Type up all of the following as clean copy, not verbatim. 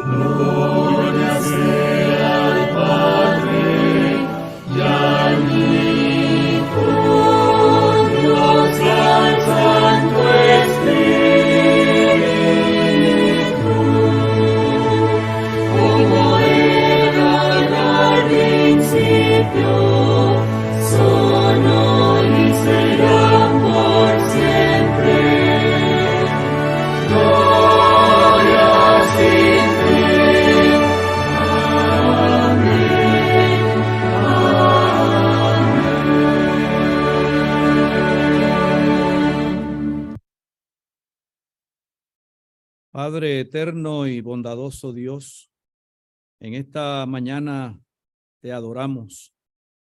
Gloria sea al Padre y al Hijo y al Santo Espíritu, como era al principio, son hoy y serán por siempre. Gloria sin fin. Amén. Amén. Padre eterno y bondadoso Dios, en esta mañana te adoramos.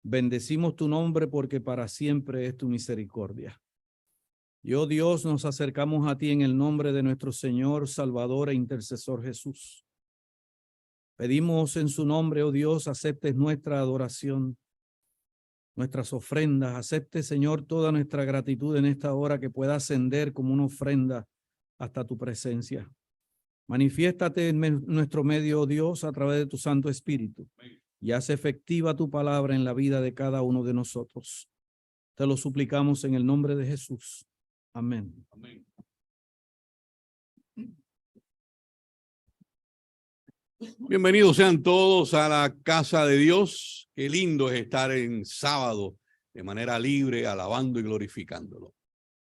Bendecimos tu nombre porque para siempre es tu misericordia. Y oh Dios, nos acercamos a ti en el nombre de nuestro Señor, Salvador e Intercesor Jesús. Pedimos en su nombre, oh Dios, aceptes nuestra adoración, nuestras ofrendas. Acepte, Señor, toda nuestra gratitud en esta hora que pueda ascender como una ofrenda hasta tu presencia. Manifiéstate en nuestro medio, oh Dios, a través de tu Santo Espíritu. Y haz efectiva tu palabra en la vida de cada uno de nosotros. Te lo suplicamos en el nombre de Jesús. Amén. Amén. Bienvenidos sean todos a la casa de Dios. Qué lindo es estar en sábado de manera libre, alabando y glorificándolo.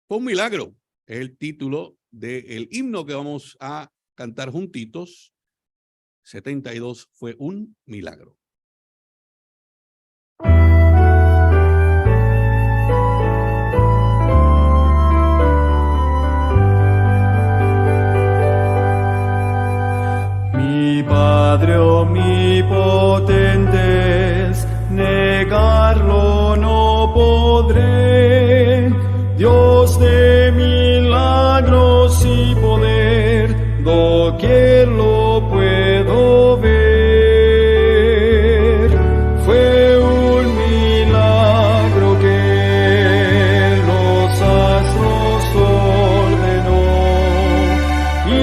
Fue un milagro, es el título del himno que vamos a cantar juntitos. 72 fue un milagro. Mi Padre omnipotentes, negarlo no podré. Dios de milagros y poder, doquier lo puedo ver. Fue un milagro que los astros ordenó, y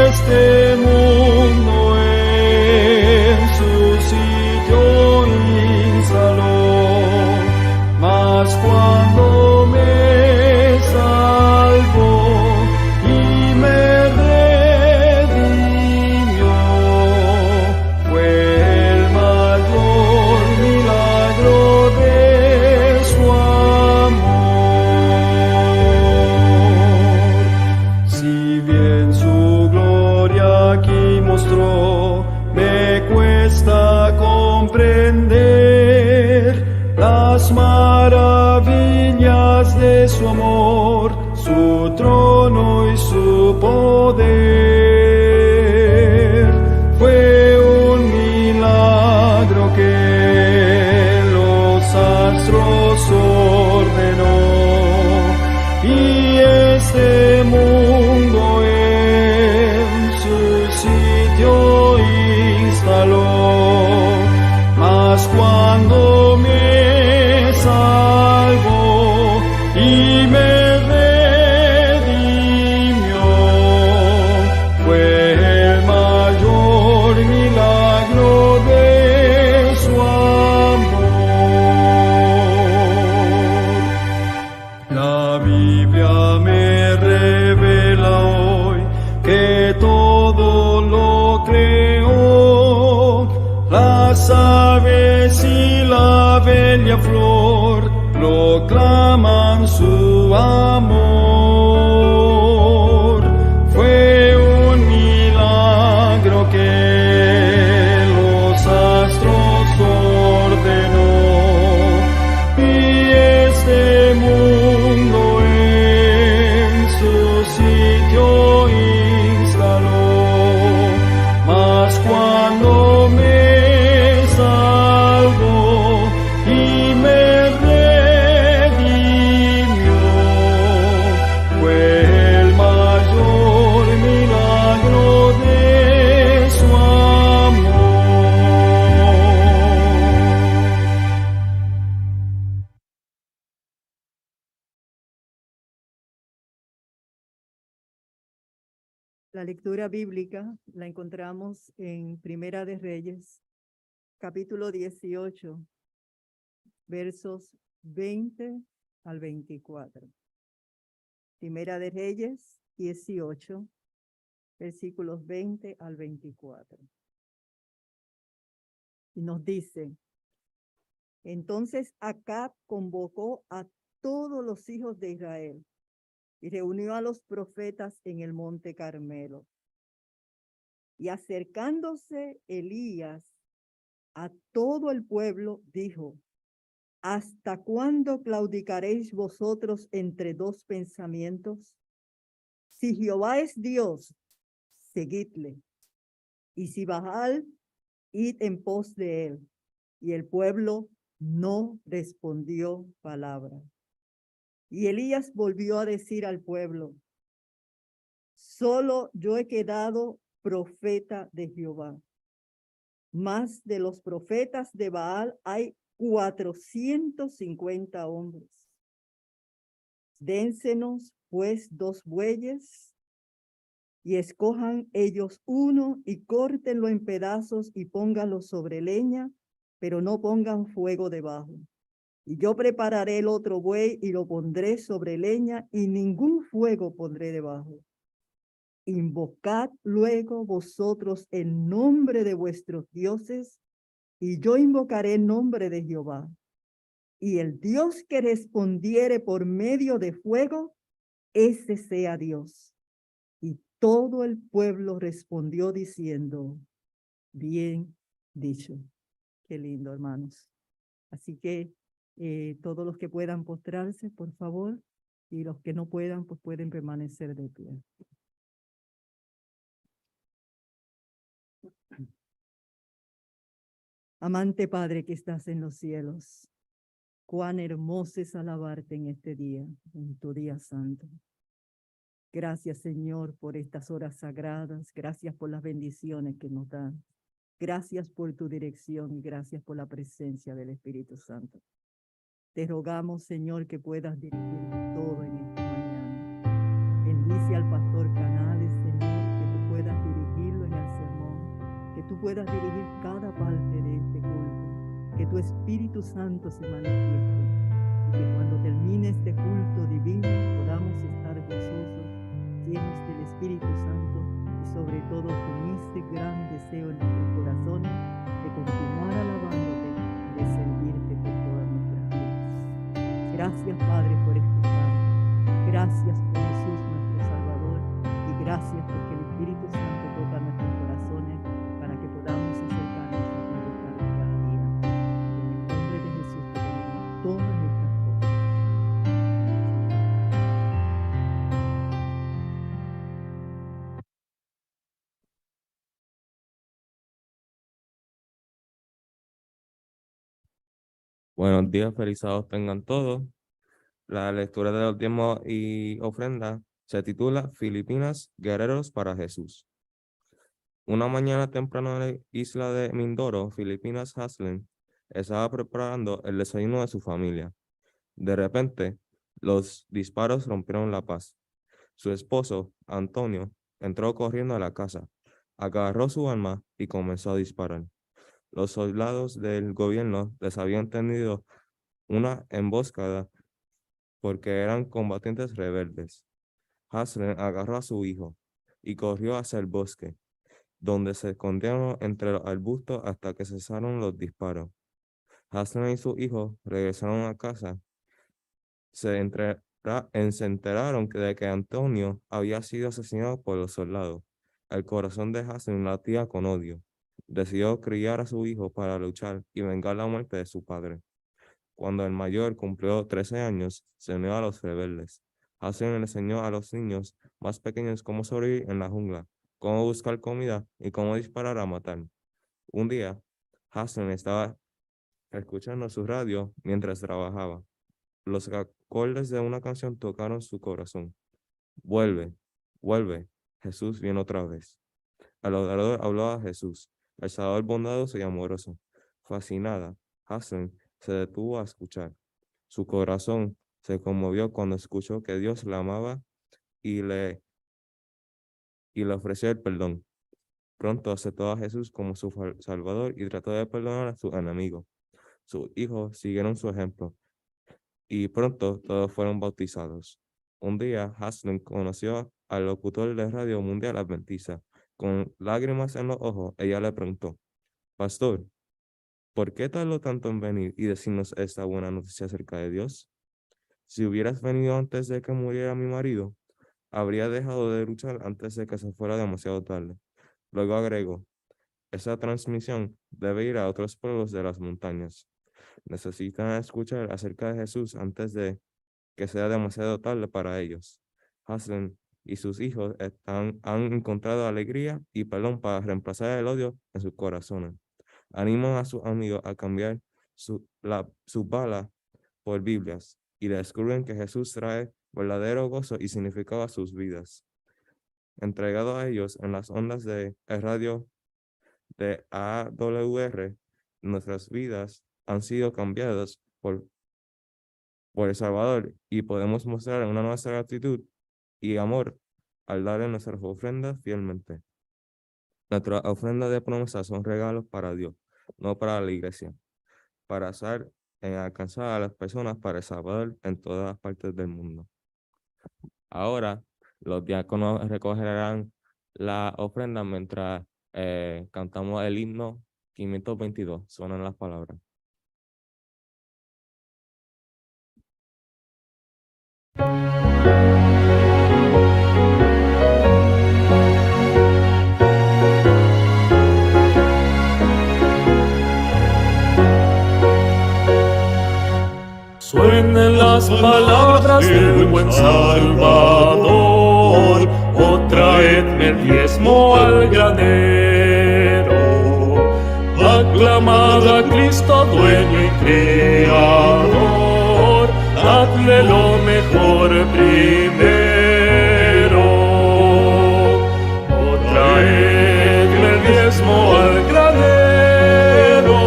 este mundo en su sitio instaló. Mas cuando me salvó y me redimió, fue el mayor milagro de su amor. Si bien su gloria aquí mostró, me cuesta comprender las maravillas de su amor, su trono y su poder. Fue un milagro que los astros ordenó, y este mundo en su sitio instaló. Mas cuando me salvó y me redimió, fue el mayor milagro de su amor. La Biblia me revela hoy que todo lo creó. Las aves y la bella flor proclaman su amor. Fue un milagro que los astros ordenó, y este mundo en su sitio instaló. Mas cuando me salvó y me redimió, fue el mayor milagro de su amor. La lectura bíblica la encontramos en Primera de Reyes, capítulo 18, versos 20 al 24. Primera de Reyes 18, versículos 20 al 24. Y nos dice: entonces Acab convocó a todos los hijos de Israel y reunió a los profetas en el monte Carmelo. Y acercándose Elías a todo el pueblo, dijo: ¿hasta cuándo claudicaréis vosotros entre dos pensamientos? Si Jehová es Dios, seguidle, y si Baal, id en pos de él. Y el pueblo no respondió palabra. Y Elías volvió a decir al pueblo: solo yo he quedado profeta de Jehová. Más de los profetas de Baal hay 450 hombres. Dénsenos pues 2 bueyes y escojan ellos uno y córtenlo en pedazos y pónganlo sobre leña, pero no pongan fuego debajo. Y yo prepararé el otro buey y lo pondré sobre leña y ningún fuego pondré debajo. Invocad luego vosotros el nombre de vuestros dioses y yo invocaré el nombre de Jehová. Y el Dios que respondiere por medio de fuego, ese sea Dios. Y todo el pueblo respondió diciendo: bien dicho. Qué lindo, hermanos. Así que todos los que puedan postrarse, por favor, y los que no puedan, pues pueden permanecer de pie. Amante Padre que estás en los cielos, cuán hermoso es alabarte en este día, en tu día santo. Gracias, Señor, por estas horas sagradas. Gracias por las bendiciones que nos dan. Gracias por tu dirección y gracias por la presencia del Espíritu Santo. Te rogamos, Señor, que puedas dirigir todo en esta mañana. Bendice al pastor Canales, Señor, que tú puedas dirigirlo en el sermón, que tú puedas dirigir cada parte de este culto, que tu Espíritu Santo se manifieste y que cuando termine este culto divino podamos estar gozosos, llenos del Espíritu Santo y sobre todo con ese gran deseo en nuestros corazones de continuar alabándote y de servirte por todas nuestras vidas. Gracias, Padre, por escucharnos. Gracias por Jesús, nuestro Salvador, y gracias porque el Espíritu Santo toca nuestros corazones para que podamos acercarnos a ti y estar cada día. En el nombre de Jesús te pedimos todas estas cosas. Buenos días, feliz sábado tengan todos. La lectura de los diezmos y ofrenda se titula Filipinas, guerreros para Jesús. Una mañana temprano en la isla de Mindoro, Filipinas Haslem estaba preparando el desayuno de su familia. De repente, los disparos rompieron la paz. Su esposo, Antonio, entró corriendo a la casa, agarró su arma y comenzó a disparar. Los soldados del gobierno les habían tendido una emboscada porque eran combatientes rebeldes. Haslem agarró a su hijo y corrió hacia el bosque, donde se escondieron entre los arbustos hasta que cesaron los disparos. Haslem y su hijo regresaron a casa. Se enteraron de que Antonio había sido asesinado por los soldados. El corazón de Haslem latía con odio. Decidió criar a su hijo para luchar y vengar la muerte de su padre. Cuando el mayor cumplió 13 años, se unió a los rebeldes. Haslem le enseñó a los niños más pequeños cómo sobrevivir en la jungla, cómo buscar comida y cómo disparar a matar. Un día, Haslem estaba escuchando su radio mientras trabajaba. Los acordes de una canción tocaron su corazón. Vuelve, vuelve, Jesús viene otra vez. El orador habló a Jesús, el Salvador bondadoso y amoroso. Fascinada, Haslem se detuvo a escuchar. Su corazón se conmovió cuando escuchó que Dios la amaba y le y le ofreció el perdón. Pronto aceptó a Jesús como su Salvador y trató de perdonar a sus enemigos. Sus hijos siguieron su ejemplo y pronto todos fueron bautizados. Un día, Haslem conoció al locutor de Radio Mundial Adventista. Con lágrimas en los ojos, ella le preguntó: Pastor, ¿por qué tardó tanto en venir y decirnos esta buena noticia acerca de Dios? Si hubieras venido antes de que muriera mi marido, habría dejado de luchar antes de que se fuera demasiado tarde. Luego agregó: esa transmisión debe ir a otros pueblos de las montañas. Necesitan escuchar acerca de Jesús antes de que sea demasiado tarde para ellos. Haslem y sus hijos han encontrado alegría y perdón para reemplazar el odio en sus corazones. Animan a sus amigos a cambiar sus balas por Biblias y descubren que Jesús trae verdadero gozo y significado a sus vidas. Entregado a ellos en las ondas de radio de AWR, nuestras vidas han sido cambiadas por el Salvador y podemos mostrar una nuestra gratitud y amor al darle nuestras ofrendas fielmente. Nuestras ofrendas de promesa son regalos para Dios, no para la iglesia, para hacer en alcanzar a las personas para El Salvador en todas las partes del mundo. Ahora, los diáconos recogerán la ofrenda mientras cantamos el himno 522. Suenan las palabras. Suenen las palabras del buen Salvador, oh traedme el diezmo al granero. Aclamad a Cristo, dueño y creador, dadle lo mejor primero. Oh traedme el diezmo al granero,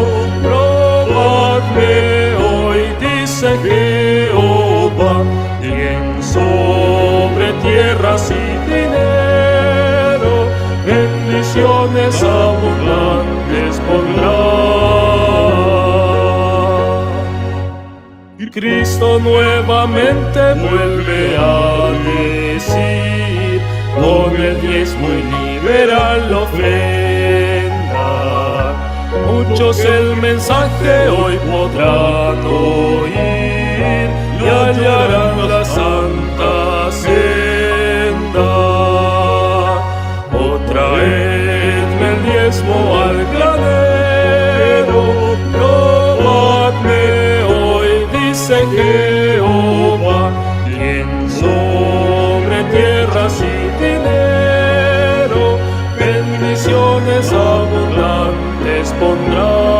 probadme hoy, dice Jehová, quien sobre tierras y dinero bendiciones abundantes pondrá. Cristo nuevamente vuelve a decir, con el diezmo y liberal ofrenda. Muchos el mensaje hoy podrán oír y hallarán la santa senda. Oh, traedme el diezmo al granero, probadme hoy, dice Jehová, quien sobre tierras y dinero bendiciones abundantes pondrá.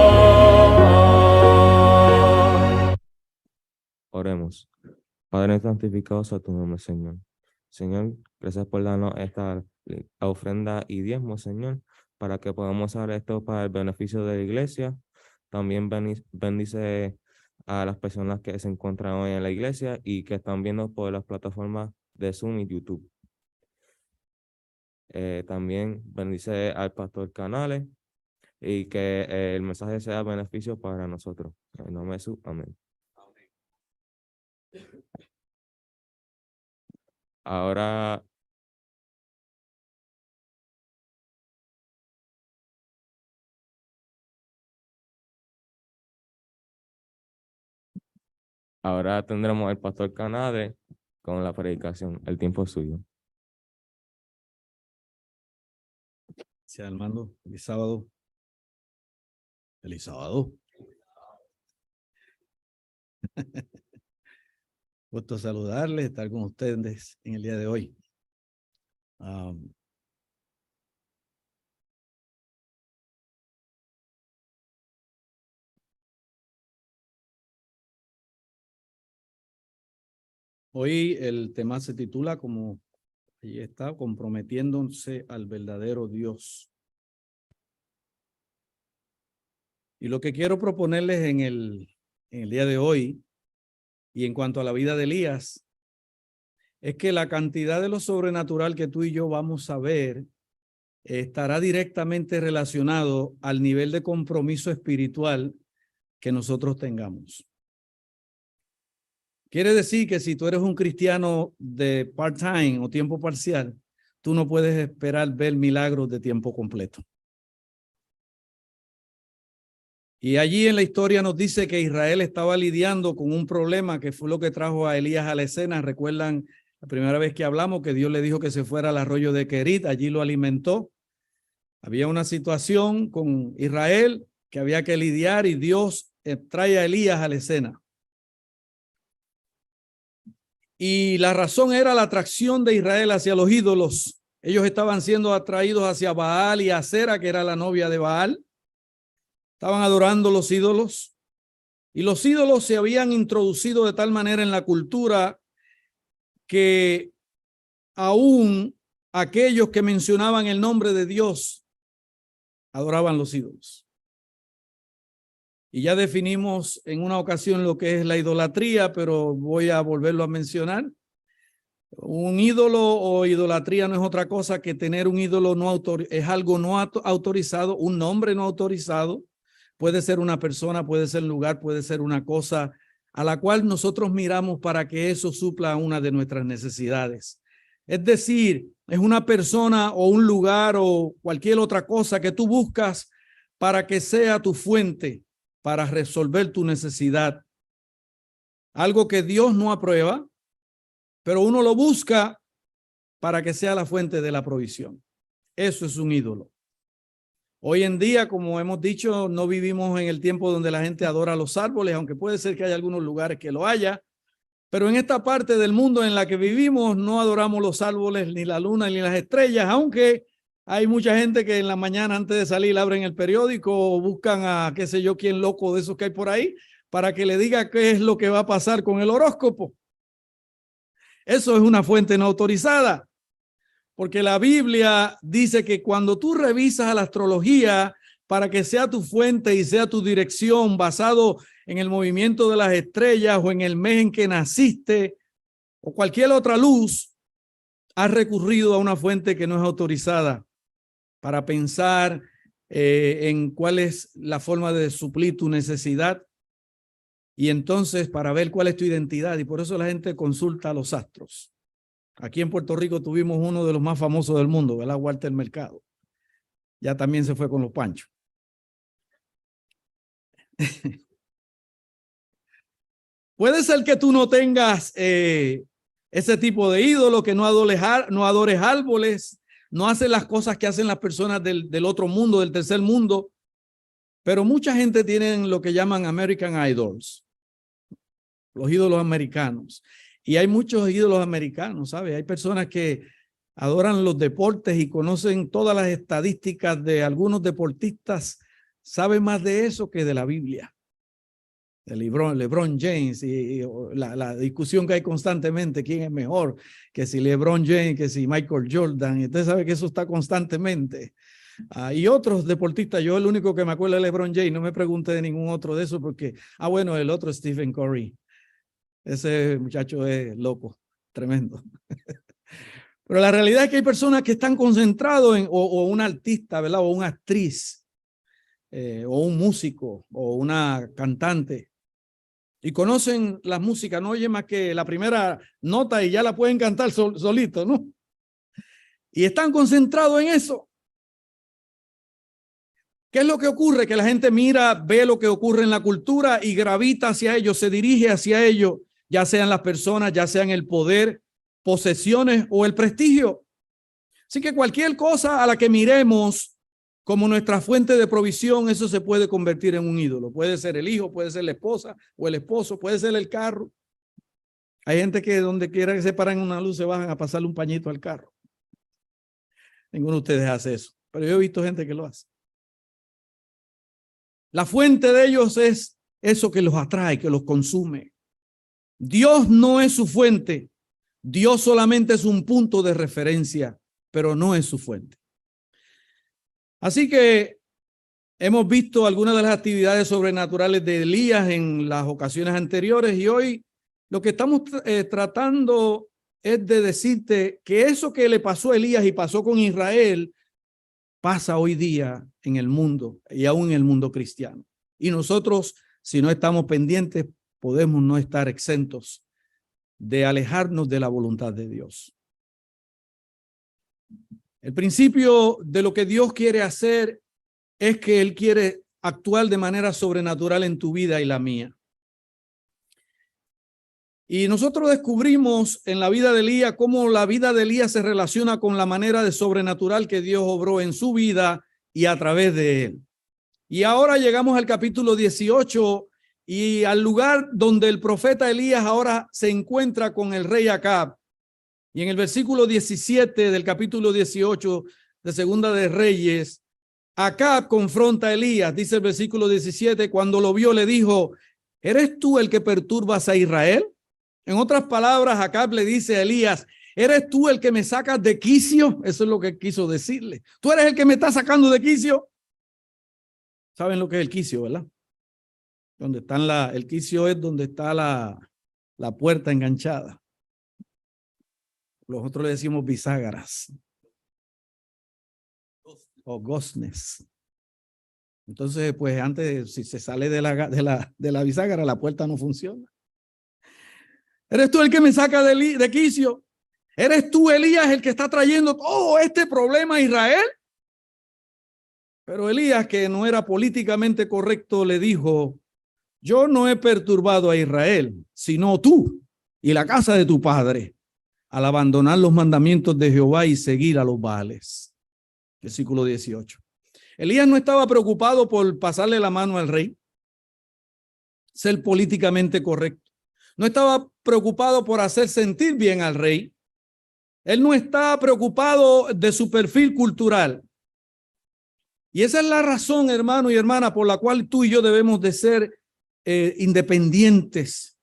Oremos. Padre santificado sea tu nombre, Señor. Señor, gracias por darnos esta ofrenda y diezmo, Señor, para que podamos usar esto para el beneficio de la iglesia. También bendice a las personas que se encuentran hoy en la iglesia y que están viendo por las plataformas de Zoom y YouTube. También bendice al pastor Canales y que el mensaje sea beneficio para nosotros. En el nombre de Jesús, amén. Ahora tendremos al pastor Canales con la predicación. El tiempo es suyo. Gracias, Armando. Feliz sábado. Feliz sábado. Gusto saludarles, estar con ustedes en el día de hoy. Hoy el tema se titula, como ahí está, comprometiéndose al verdadero Dios. Y lo que quiero proponerles en el día de hoy, y en cuanto a la vida de Elías, es que la cantidad de lo sobrenatural que tú y yo vamos a ver estará directamente relacionado al nivel de compromiso espiritual que nosotros tengamos. Quiere decir que si tú eres un cristiano de part-time o tiempo parcial, tú no puedes esperar ver milagros de tiempo completo. Y allí en la historia nos dice que Israel estaba lidiando con un problema que fue lo que trajo a Elías a la escena. Recuerdan la primera vez que hablamos que Dios le dijo que se fuera al arroyo de Querit, allí lo alimentó. Había una situación con Israel que había que lidiar y Dios trae a Elías a la escena. Y la razón era la atracción de Israel hacia los ídolos. Ellos estaban siendo atraídos hacia Baal y Acera, que era la novia de Baal. Estaban adorando los ídolos. Y los ídolos se habían introducido de tal manera en la cultura que aún aquellos que mencionaban el nombre de Dios adoraban los ídolos. Y ya definimos en una ocasión lo que es la idolatría, pero voy a volverlo a mencionar. Un ídolo o idolatría no es otra cosa que tener un ídolo es algo no autorizado, un nombre no autorizado. Puede ser una persona, puede ser un lugar, puede ser una cosa a la cual nosotros miramos para que eso supla una de nuestras necesidades. Es decir, es una persona o un lugar o cualquier otra cosa que tú buscas para que sea tu fuente para resolver tu necesidad. Algo que Dios no aprueba, pero uno lo busca para que sea la fuente de la provisión. Eso es un ídolo. Hoy en día, como hemos dicho, no vivimos en el tiempo donde la gente adora los árboles, aunque puede ser que haya algunos lugares que lo haya, pero en esta parte del mundo en la que vivimos no adoramos los árboles, ni la luna, ni las estrellas, aunque hay mucha gente que en la mañana antes de salir abren el periódico o buscan a qué sé yo quién loco de esos que hay por ahí para que le diga qué es lo que va a pasar con el horóscopo. Eso es una fuente no autorizada, porque la Biblia dice que cuando tú revisas a la astrología para que sea tu fuente y sea tu dirección basado en el movimiento de las estrellas o en el mes en que naciste o cualquier otra luz, has recurrido a una fuente que no es autorizada para pensar en cuál es la forma de suplir tu necesidad y entonces para ver cuál es tu identidad. Y por eso la gente consulta a los astros. Aquí en Puerto Rico tuvimos uno de los más famosos del mundo, ¿verdad? Walter Mercado. Ya también se fue con los panchos. Puede ser que tú no tengas ese tipo de ídolo, que no adores árboles, no haces las cosas que hacen las personas del otro mundo, del tercer mundo, pero mucha gente tiene lo que llaman American Idols, los ídolos americanos. Y hay muchos ídolos americanos, ¿sabes? Hay personas que adoran los deportes y conocen todas las estadísticas de algunos deportistas, saben más de eso que de la Biblia. De LeBron James y la discusión que hay constantemente, quién es mejor, que si LeBron James, que si Michael Jordan, y usted sabe que eso está constantemente. Y otros deportistas, yo el único que me acuerdo es LeBron James, no me pregunte de ningún otro de eso porque, bueno, el otro es Stephen Curry. Ese muchacho es loco, tremendo. Pero la realidad es que hay personas que están concentrados en, o un artista, ¿verdad? O una actriz, o un músico, o una cantante. Y conocen la música, no oye más que la primera nota y ya la pueden cantar solito, ¿no? Y están concentrados en eso. ¿Qué es lo que ocurre? Que la gente mira, ve lo que ocurre en la cultura y gravita hacia ello, se dirige hacia ello, ya sean las personas, ya sean el poder, posesiones o el prestigio. Así que cualquier cosa a la que miremos como nuestra fuente de provisión, eso se puede convertir en un ídolo. Puede ser el hijo, puede ser la esposa o el esposo, puede ser el carro. Hay gente que donde quiera que se paran en una luz se bajan a pasarle un pañito al carro. Ninguno de ustedes hace eso, pero yo he visto gente que lo hace. La fuente de ellos es eso que los atrae, que los consume. Dios no es su fuente. Dios solamente es un punto de referencia, pero no es su fuente. Así que hemos visto algunas de las actividades sobrenaturales de Elías en las ocasiones anteriores y hoy lo que estamos tratando es de decirte que eso que le pasó a Elías y pasó con Israel, pasa hoy día en el mundo y aún en el mundo cristiano. Y nosotros, si no estamos pendientes, podemos no estar exentos de alejarnos de la voluntad de Dios. El principio de lo que Dios quiere hacer es que Él quiere actuar de manera sobrenatural en tu vida y la mía. Y nosotros descubrimos en la vida de Elías cómo la vida de Elías se relaciona con la manera de sobrenatural que Dios obró en su vida y a través de él. Y ahora llegamos al capítulo 18 y al lugar donde el profeta Elías ahora se encuentra con el rey Acab. Y en el versículo 17 del capítulo 18 de Segunda de Reyes, Acab confronta a Elías, dice el versículo 17, cuando lo vio le dijo, ¿eres tú el que perturbas a Israel? En otras palabras, Acab le dice a Elías, ¿eres tú el que me sacas de quicio? Eso es lo que quiso decirle. ¿Tú eres el que me está sacando de quicio? ¿Saben lo que es el quicio, verdad? Donde están el quicio es donde está la puerta enganchada. Nosotros le decimos bisagras o goznes. Entonces, pues antes, si se sale de la bisagra, la puerta no funciona. ¿Eres tú el que me saca de quicio? ¿Eres tú, Elías, el que está trayendo todo este problema a Israel? Pero Elías, que no era políticamente correcto, le dijo, yo no he perturbado a Israel, sino tú y la casa de tu padre, al abandonar los mandamientos de Jehová y seguir a los Baales. Versículo 18. Elías no estaba preocupado por pasarle la mano al rey, ser políticamente correcto. No estaba preocupado por hacer sentir bien al rey. Él no estaba preocupado de su perfil cultural. Y esa es la razón, hermano y hermana, por la cual tú y yo debemos de ser independientes,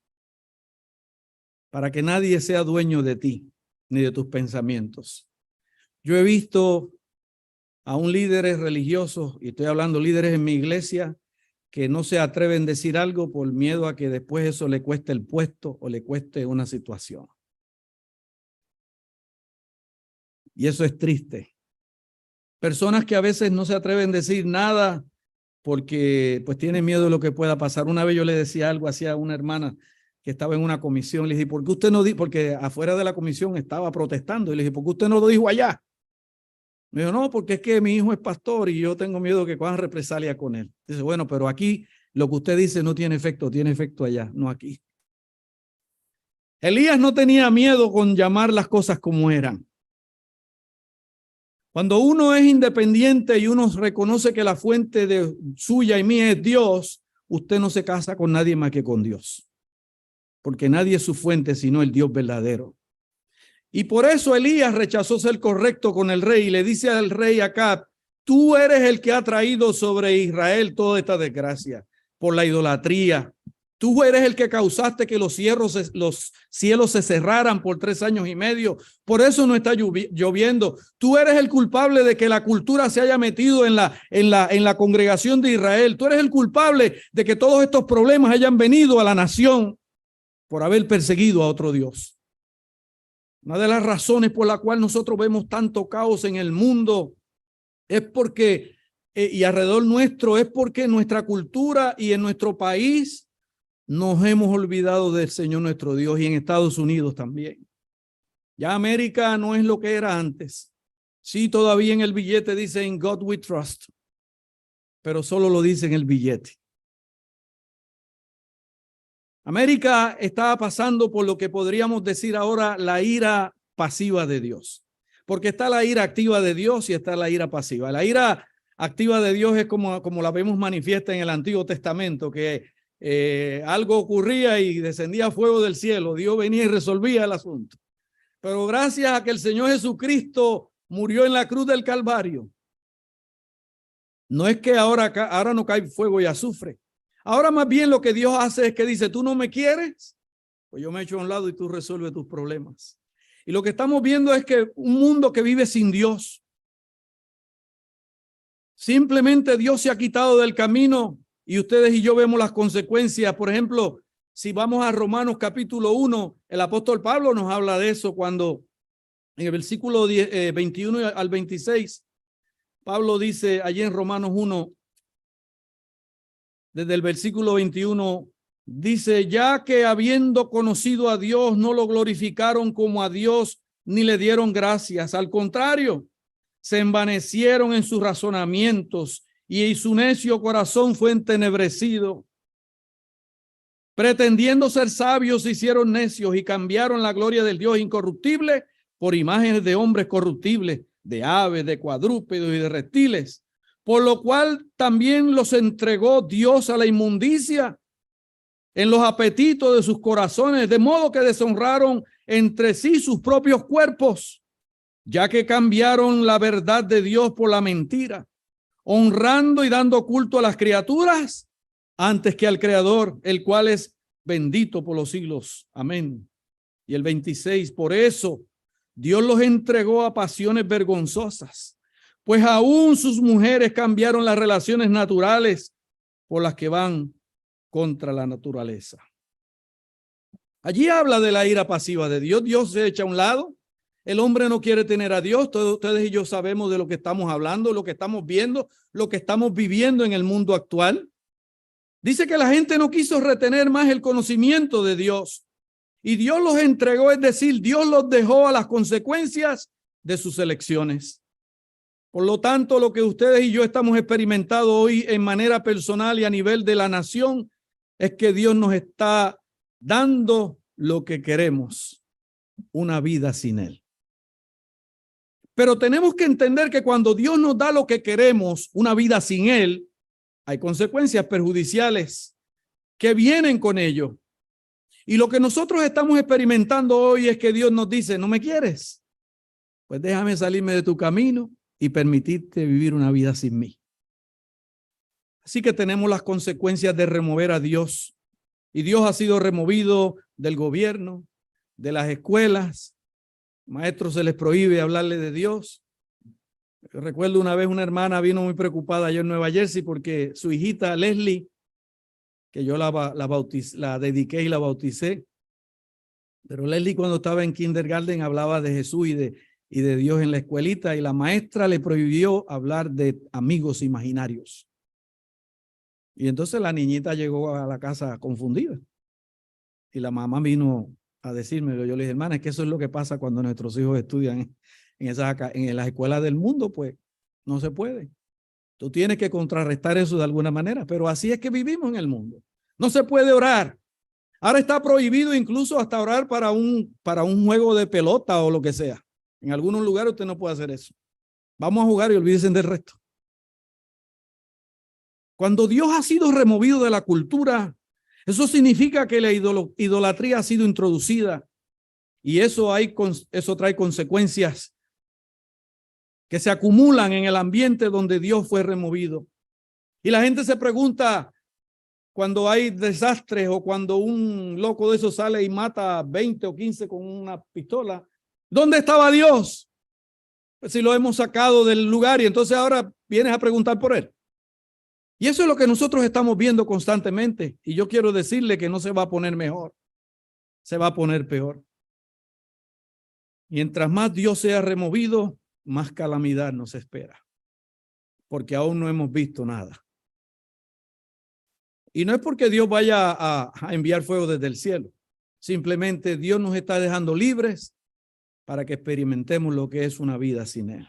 para que nadie sea dueño de ti ni de tus pensamientos. Yo he visto a un líderes religiosos, y estoy hablando líderes en mi iglesia, que no se atreven a decir algo por miedo a que después eso le cueste el puesto o le cueste una situación. Y eso es triste. Personas que a veces no se atreven a decir nada porque pues tienen miedo de lo que pueda pasar. Una vez yo le decía algo así a una hermana que estaba en una comisión. Le dije, ¿por qué usted no dijo? Porque afuera de la comisión estaba protestando. Y le dije, ¿por qué usted no lo dijo allá? Me dijo, no, porque es que mi hijo es pastor y yo tengo miedo que cojan represalia con él. Dice, bueno, pero aquí lo que usted dice no tiene efecto allá, no aquí. Elías no tenía miedo con llamar las cosas como eran. Cuando uno es independiente y uno reconoce que la fuente de suya y mía es Dios, usted no se casa con nadie más que con Dios. Porque nadie es su fuente sino el Dios verdadero. Y por eso Elías rechazó ser correcto con el rey y le dice al rey Acab, tú eres el que ha traído sobre Israel toda esta desgracia por la idolatría. Tú eres el que causaste que los cielos se cerraran por 3 años y medio. Por eso no está lloviendo. Tú eres el culpable de que la cultura se haya metido en la congregación de Israel. Tú eres el culpable de que todos estos problemas hayan venido a la nación por haber perseguido a otro Dios. Una de las razones por la cual nosotros vemos tanto caos en el mundo es porque, y alrededor nuestro, es porque en nuestra cultura y en nuestro país nos hemos olvidado del Señor nuestro Dios, y en Estados Unidos también. Ya América no es lo que era antes. Sí, todavía en el billete dice "In God we trust", pero solo lo dice en el billete. América estaba pasando por lo que podríamos decir ahora la ira pasiva de Dios. Porque está la ira activa de Dios y está la ira pasiva. La ira activa de Dios es como la vemos manifiesta en el Antiguo Testamento, que algo ocurría y descendía fuego del cielo. Dios venía y resolvía el asunto. Pero gracias a que el Señor Jesucristo murió en la cruz del Calvario, no es que ahora no cae fuego y azufre. Ahora más bien lo que Dios hace es que dice, tú no me quieres, pues yo me echo a un lado y tú resuelves tus problemas. Y lo que estamos viendo es que un mundo que vive sin Dios, simplemente Dios se ha quitado del camino y ustedes y yo vemos las consecuencias. Por ejemplo, Si vamos a Romanos capítulo 1, el apóstol Pablo nos habla de eso cuando en el versículo 21 al 26, Pablo dice allí en Romanos 1, desde el versículo 21, dice, ya que habiendo conocido a Dios, no lo glorificaron como a Dios, ni le dieron gracias. Al contrario, se envanecieron en sus razonamientos y su necio corazón fue entenebrecido. Pretendiendo ser sabios, se hicieron necios y cambiaron la gloria del Dios incorruptible por imágenes de hombres corruptibles, de aves, de cuadrúpedos y de reptiles, por lo cual también los entregó Dios a la inmundicia en los apetitos de sus corazones, de modo que deshonraron entre sí sus propios cuerpos, ya que cambiaron la verdad de Dios por la mentira, honrando y dando culto a las criaturas antes que al Creador, el cual es bendito por los siglos. Amén. Y el 26, por eso Dios los entregó a pasiones vergonzosas, pues aún sus mujeres cambiaron las relaciones naturales por las que van contra la naturaleza. Allí habla de la ira pasiva de Dios. Dios se echa a un lado. El hombre no quiere tener a Dios. Todos ustedes y yo sabemos de lo que estamos hablando, lo que estamos viendo, lo que estamos viviendo en el mundo actual. Dice que la gente no quiso retener más el conocimiento de Dios y Dios los entregó, es decir, Dios los dejó a las consecuencias de sus elecciones. Por lo tanto, lo que ustedes y yo estamos experimentando hoy en manera personal y a nivel de la nación es que Dios nos está dando lo que queremos, una vida sin Él. Pero tenemos que entender que cuando Dios nos da lo que queremos, una vida sin Él, hay consecuencias perjudiciales que vienen con ello. Y lo que nosotros estamos experimentando hoy es que Dios nos dice, ¿no me quieres? Pues déjame salirme de tu camino y permitirte vivir una vida sin mí. Así que tenemos las consecuencias de remover a Dios. Y Dios ha sido removido del gobierno, de las escuelas. Maestros se les prohíbe hablarle de Dios. Yo recuerdo una vez una hermana vino muy preocupada allá en Nueva Jersey porque su hijita Leslie, que yo la dediqué y la bauticé, pero Leslie cuando estaba en kindergarten hablaba de Jesús y de Dios en la escuelita y la maestra le prohibió hablar de amigos imaginarios. Y entonces la niñita llegó a la casa confundida y la mamá vino a decírmelo. Yo le dije, hermana, es que eso es lo que pasa cuando nuestros hijos estudian en las escuelas del mundo, pues no se puede. Tú tienes que contrarrestar eso de alguna manera, pero así es que vivimos en el mundo. No se puede orar. Ahora está prohibido incluso hasta orar para un juego de pelota o lo que sea. En algunos lugares usted no puede hacer eso. Vamos a jugar y olvídense del resto. Cuando Dios ha sido removido de la cultura, eso significa que la idolatría ha sido introducida y eso trae consecuencias que se acumulan en el ambiente donde Dios fue removido. Y la gente se pregunta cuando hay desastres o cuando un loco de esos sale y mata 20 o 15 con una pistola, ¿dónde estaba Dios? Pues si lo hemos sacado del lugar y entonces ahora vienes a preguntar por él. Y eso es lo que nosotros estamos viendo constantemente. Y yo quiero decirle que no se va a poner mejor, se va a poner peor. Mientras más Dios sea removido, más calamidad nos espera, porque aún no hemos visto nada. Y no es porque Dios vaya a enviar fuego desde el cielo, simplemente Dios nos está dejando libres para que experimentemos lo que es una vida sin Él.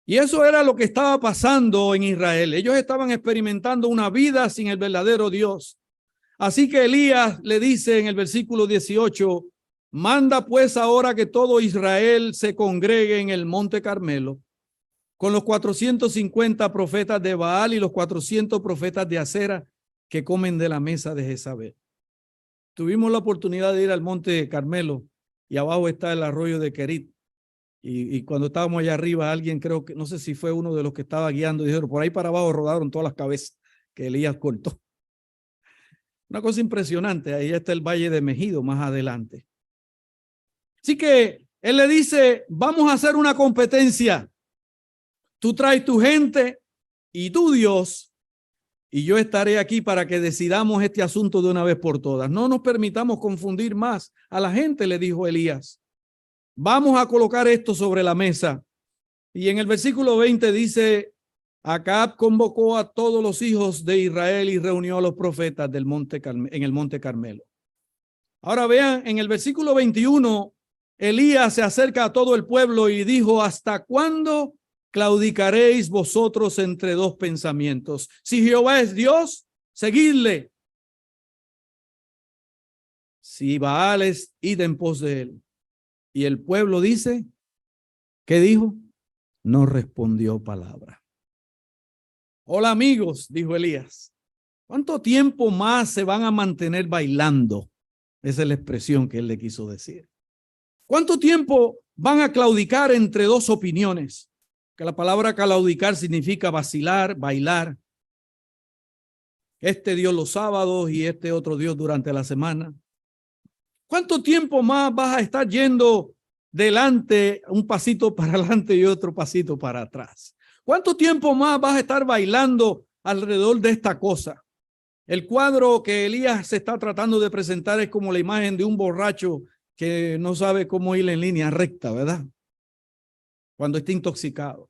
Y eso era lo que estaba pasando en Israel. Ellos estaban experimentando una vida sin el verdadero Dios. Así que Elías le dice en el versículo 18, manda pues ahora que todo Israel se congregue en el monte Carmelo con los 450 profetas de Baal y los 400 profetas de Acera que comen de la mesa de Jezabel. Tuvimos la oportunidad de ir al monte Carmelo y abajo está el arroyo de Querit. Y cuando estábamos allá arriba, alguien, creo que, no sé si fue uno de los que estaba guiando, dijeron, por ahí para abajo rodaron todas las cabezas que Elías cortó. Una cosa impresionante, ahí está el Valle de Megido más adelante. Así que él le dice, vamos a hacer una competencia. Tú traes tu gente y tú, Dios, y yo estaré aquí para que decidamos este asunto de una vez por todas. No nos permitamos confundir más a la gente, le dijo Elías. Vamos a colocar esto sobre la mesa. Y en el versículo 20 dice, Acab convocó a todos los hijos de Israel y reunió a los profetas del en el monte Carmelo. Ahora vean, en el versículo 21, Elías se acerca a todo el pueblo y dijo, ¿hasta cuándo claudicaréis vosotros entre dos pensamientos? Si Jehová es Dios, seguidle. Si Baal es, id en pos de él. Y el pueblo dice, ¿qué dijo? No respondió palabra. Hola amigos, dijo Elías. ¿Cuánto tiempo más se van a mantener bailando? Esa es la expresión que él le quiso decir. ¿Cuánto tiempo van a claudicar entre dos opiniones? Que la palabra claudicar significa vacilar, bailar. Este Dios los sábados y este otro Dios durante la semana. ¿Cuánto tiempo más vas a estar yendo delante, un pasito para adelante y otro pasito para atrás? ¿Cuánto tiempo más vas a estar bailando alrededor de esta cosa? El cuadro que Elías se está tratando de presentar es como la imagen de un borracho que no sabe cómo ir en línea recta, ¿verdad? Cuando está intoxicado.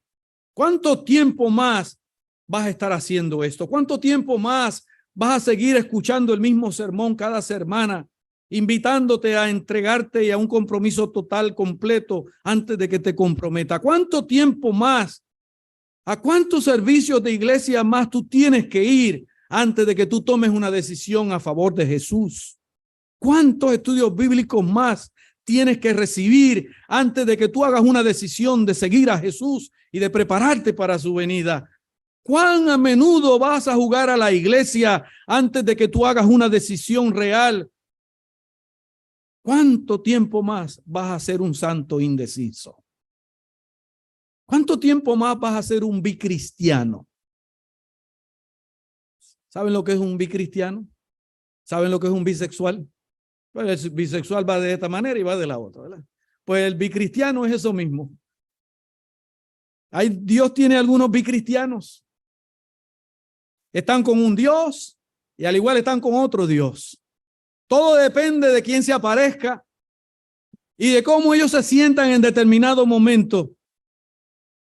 ¿Cuánto tiempo más vas a estar haciendo esto? ¿Cuánto tiempo más vas a seguir escuchando el mismo sermón cada semana, invitándote a entregarte y a un compromiso total, completo, antes de que te comprometa? ¿Cuánto tiempo más? ¿A cuántos servicios de iglesia más tú tienes que ir antes de que tú tomes una decisión a favor de Jesús? ¿Cuántos estudios bíblicos más tienes que recibir antes de que tú hagas una decisión de seguir a Jesús y de prepararte para su venida? ¿Cuán a menudo vas a jugar a la iglesia antes de que tú hagas una decisión real? ¿Cuánto tiempo más vas a ser un santo indeciso? ¿Cuánto tiempo más vas a ser un bicristiano? ¿Saben lo que es un bicristiano? ¿Saben lo que es un bisexual? Pues el bisexual va de esta manera y va de la otra, ¿verdad? Pues el bicristiano es eso mismo. Dios tiene algunos bicristianos. Están con un Dios y al igual están con otro Dios. Todo depende de quién se aparezca y de cómo ellos se sientan en determinado momento.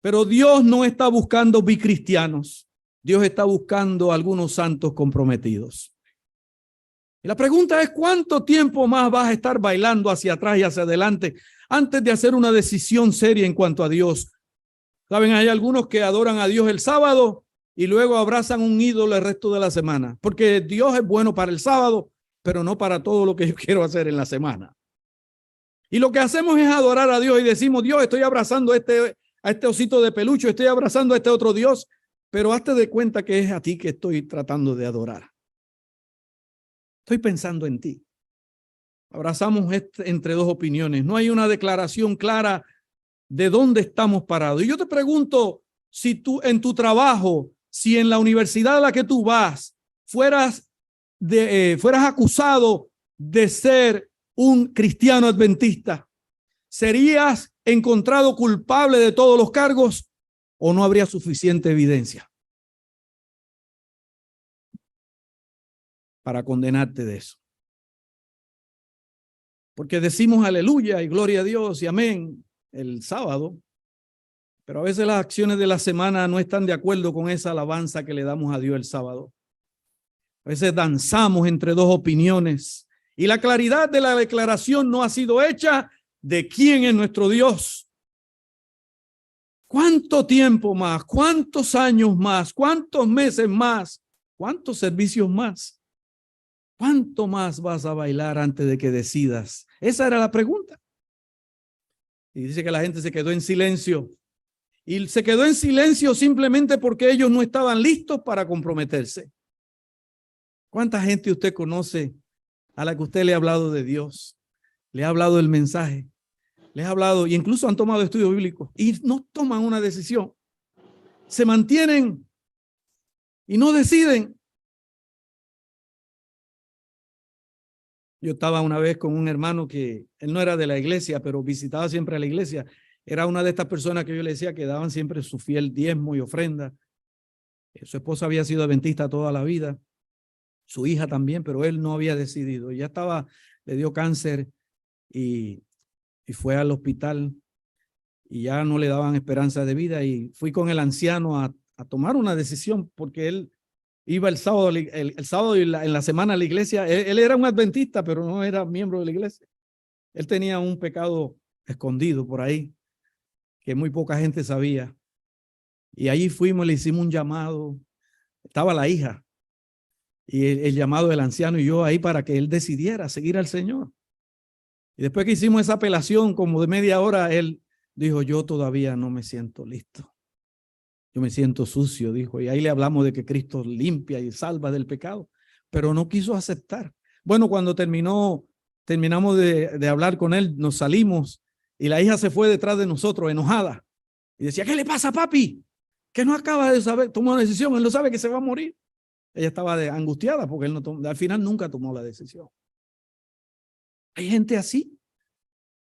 Pero Dios no está buscando bicristianos. Dios está buscando algunos santos comprometidos. Y la pregunta es, ¿cuánto tiempo más vas a estar bailando hacia atrás y hacia adelante antes de hacer una decisión seria en cuanto a Dios? Saben, hay algunos que adoran a Dios el sábado y luego abrazan un ídolo el resto de la semana, porque Dios es bueno para el sábado, pero no para todo lo que yo quiero hacer en la semana. Y lo que hacemos es adorar a Dios y decimos, Dios, estoy abrazando a este osito de peluche, estoy abrazando a este otro Dios, pero hazte de cuenta que es a ti que estoy tratando de adorar. Estoy pensando en ti. Abrazamos entre dos opiniones. No hay una declaración clara de dónde estamos parados. Y yo te pregunto, si tú en tu trabajo, si en la universidad a la que tú vas, fueras acusado de ser un cristiano adventista, ¿serías encontrado culpable de todos los cargos o no habría suficiente evidencia para condenarte de eso? Porque decimos aleluya y gloria a Dios y amén el sábado, pero a veces las acciones de la semana no están de acuerdo con esa alabanza que le damos a Dios el sábado. A veces danzamos entre dos opiniones y la claridad de la declaración no ha sido hecha de quién es nuestro Dios. ¿Cuánto tiempo más? ¿Cuántos años más? ¿Cuántos meses más? ¿Cuántos servicios más? ¿Cuánto más vas a bailar antes de que decidas? Esa era la pregunta. Y dice que la gente se quedó en silencio. Y se quedó en silencio simplemente porque ellos no estaban listos para comprometerse. ¿Cuánta gente usted conoce a la que usted le ha hablado de Dios? Le ha hablado del mensaje. Les ha hablado y incluso han tomado estudios bíblicos y no toman una decisión. Se mantienen y no deciden. Yo estaba una vez con un hermano que él no era de la iglesia, pero visitaba siempre a la iglesia. Era una de estas personas que yo le decía que daban siempre su fiel diezmo y ofrenda. Su esposa había sido adventista toda la vida, su hija también, pero él no había decidido. Ya estaba, le dio cáncer y fue al hospital y ya no le daban esperanza de vida, y fui con el anciano a tomar una decisión, porque él iba el sábado, el sábado y en la semana a la iglesia. Él era un adventista, pero no era miembro de la iglesia. Él tenía un pecado escondido por ahí que muy poca gente sabía. Y allí fuimos, le hicimos un llamado. Estaba la hija y el llamado del anciano y yo ahí para que él decidiera seguir al Señor. Y después que hicimos esa apelación como de media hora, él dijo, yo todavía no me siento listo. Yo me siento sucio, dijo. Y ahí le hablamos de que Cristo limpia y salva del pecado, pero no quiso aceptar. Bueno, cuando terminamos de hablar con él, nos salimos y la hija se fue detrás de nosotros enojada. Y decía, ¿qué le pasa, papi? Que no acaba de saber, tomó una decisión, él no sabe que se va a morir. Ella estaba angustiada porque él al final nunca tomó la decisión. Hay gente así,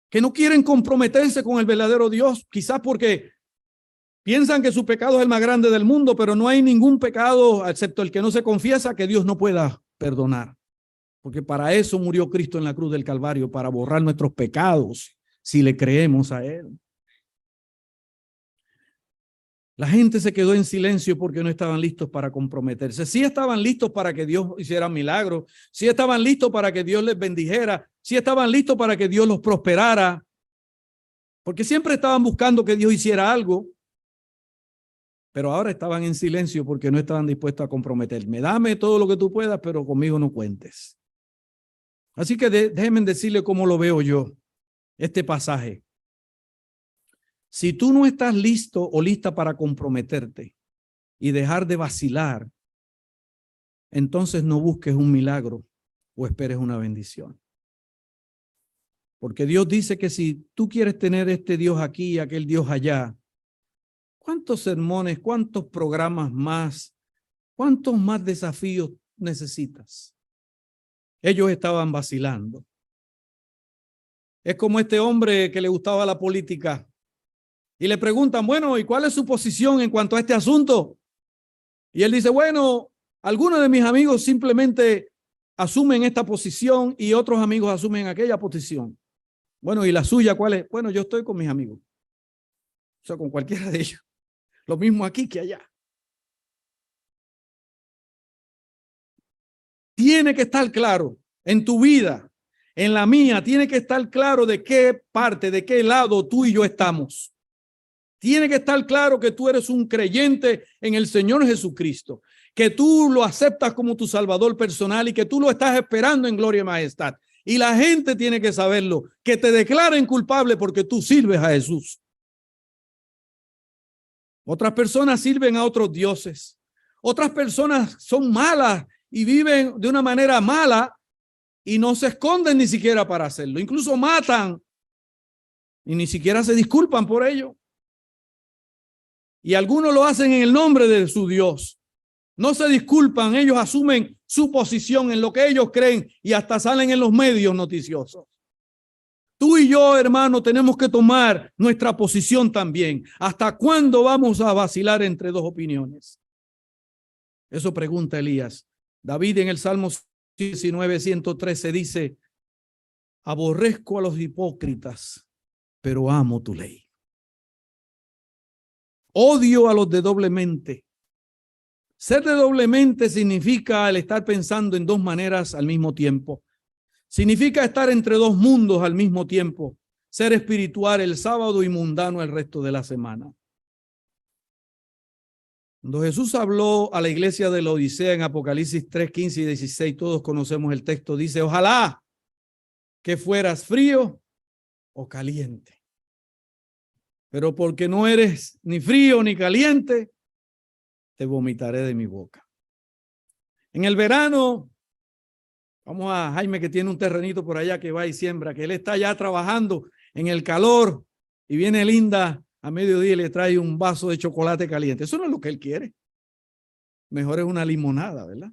que no quieren comprometerse con el verdadero Dios, quizás porque piensan que su pecado es el más grande del mundo, pero no hay ningún pecado, excepto el que no se confiesa, que Dios no pueda perdonar. Porque para eso murió Cristo en la cruz del Calvario, para borrar nuestros pecados, si le creemos a Él. La gente se quedó en silencio porque no estaban listos para comprometerse. Sí estaban listos para que Dios hiciera milagros. Sí estaban listos para que Dios les bendijera. Sí estaban listos para que Dios los prosperara. Porque siempre estaban buscando que Dios hiciera algo. Pero ahora estaban en silencio porque no estaban dispuestos a comprometerme. Dame todo lo que tú puedas, pero conmigo no cuentes. Así que déjenme decirle cómo lo veo yo, este pasaje. Si tú no estás listo o lista para comprometerte y dejar de vacilar, entonces no busques un milagro o esperes una bendición. Porque Dios dice que si tú quieres tener este Dios aquí y aquel Dios allá, ¿cuántos sermones, cuántos programas más, cuántos más desafíos necesitas? Ellos estaban vacilando. Es como este hombre que le gustaba la política. Y le preguntan, bueno, ¿y cuál es su posición en cuanto a este asunto? Y él dice, bueno, algunos de mis amigos simplemente asumen esta posición y otros amigos asumen aquella posición. Bueno, ¿y la suya cuál es? Bueno, yo estoy con mis amigos. O sea, con cualquiera de ellos. Lo mismo aquí que allá. Tiene que estar claro en tu vida, en la mía, tiene que estar claro de qué parte, de qué lado tú y yo estamos. Tiene que estar claro que tú eres un creyente en el Señor Jesucristo, que tú lo aceptas como tu Salvador personal y que tú lo estás esperando en gloria y majestad. Y la gente tiene que saberlo, que te declaren culpable porque tú sirves a Jesús. Otras personas sirven a otros dioses. Otras personas son malas y viven de una manera mala y no se esconden ni siquiera para hacerlo. Incluso matan y ni siquiera se disculpan por ello. Y algunos lo hacen en el nombre de su Dios. No se disculpan, ellos asumen su posición en lo que ellos creen y hasta salen en los medios noticiosos. Tú y yo, hermano, tenemos que tomar nuestra posición también. ¿Hasta cuándo vamos a vacilar entre dos opiniones? Eso pregunta Elías. David en el Salmo 19, 113 dice, aborrezco a los hipócritas, pero amo tu ley. Odio a los de doble mente. Ser de doble mente significa el estar pensando en dos maneras al mismo tiempo. Significa estar entre dos mundos al mismo tiempo. Ser espiritual el sábado y mundano el resto de la semana. Cuando Jesús habló a la iglesia de la Odisea en Apocalipsis 3, 15 y 16, todos conocemos el texto, dice, ojalá que fueras frío o caliente. Pero porque no eres ni frío ni caliente, te vomitaré de mi boca. En el verano, vamos a Jaime que tiene un terrenito por allá que va y siembra, que él está ya trabajando en el calor y viene Linda a mediodía y le trae un vaso de chocolate caliente. Eso no es lo que él quiere. Mejor es una limonada, ¿verdad?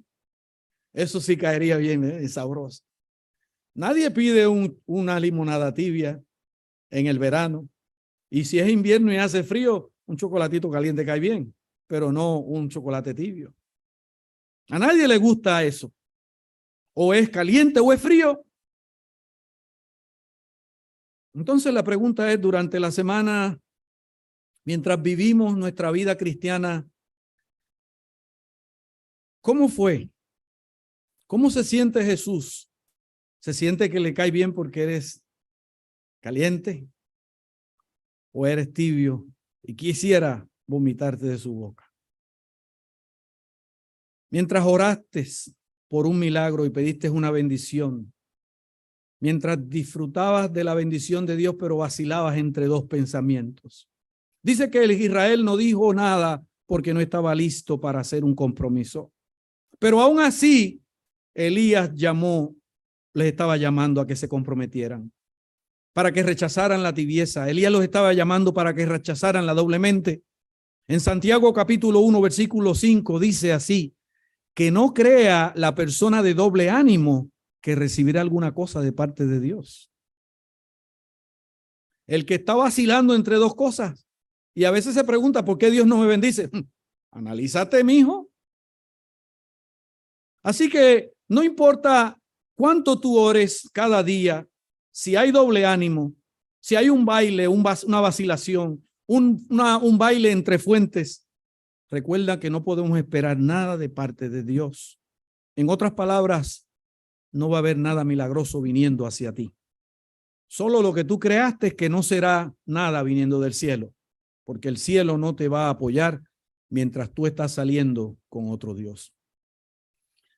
Eso sí caería bien, es sabroso. Nadie pide una limonada tibia en el verano. Y si es invierno y hace frío, un chocolatito caliente cae bien. pero no un chocolate tibio. A nadie le gusta eso. O es caliente o es frío. Entonces la pregunta es, durante la semana, mientras vivimos nuestra vida cristiana, ¿cómo fue? ¿Cómo se siente Jesús? ¿Se siente que le cae bien porque eres caliente? ¿O eres tibio y quisiera vomitarte de su boca? Mientras oraste por un milagro y pediste una bendición, mientras disfrutabas de la bendición de Dios, pero vacilabas entre dos pensamientos. Dice que el Israel no dijo nada porque no estaba listo para hacer un compromiso. Pero aún así, Elías les estaba llamando a que se comprometieran, para que rechazaran la tibieza. Elías los estaba llamando para que rechazaran la doble mente. En Santiago capítulo 1, versículo 5 dice así: que no crea la persona de doble ánimo que recibirá alguna cosa de parte de Dios. El que está vacilando entre dos cosas y a veces se pregunta ¿por qué Dios no me bendice? Analízate, mijo. Así que no importa cuánto tú ores cada día, si hay doble ánimo, si hay un baile, una vacilación, un baile entre fuentes, recuerda que no podemos esperar nada de parte de Dios. En otras palabras, no va a haber nada milagroso viniendo hacia ti. Solo lo que tú creaste es que no será nada viniendo del cielo, porque el cielo no te va a apoyar mientras tú estás saliendo con otro Dios.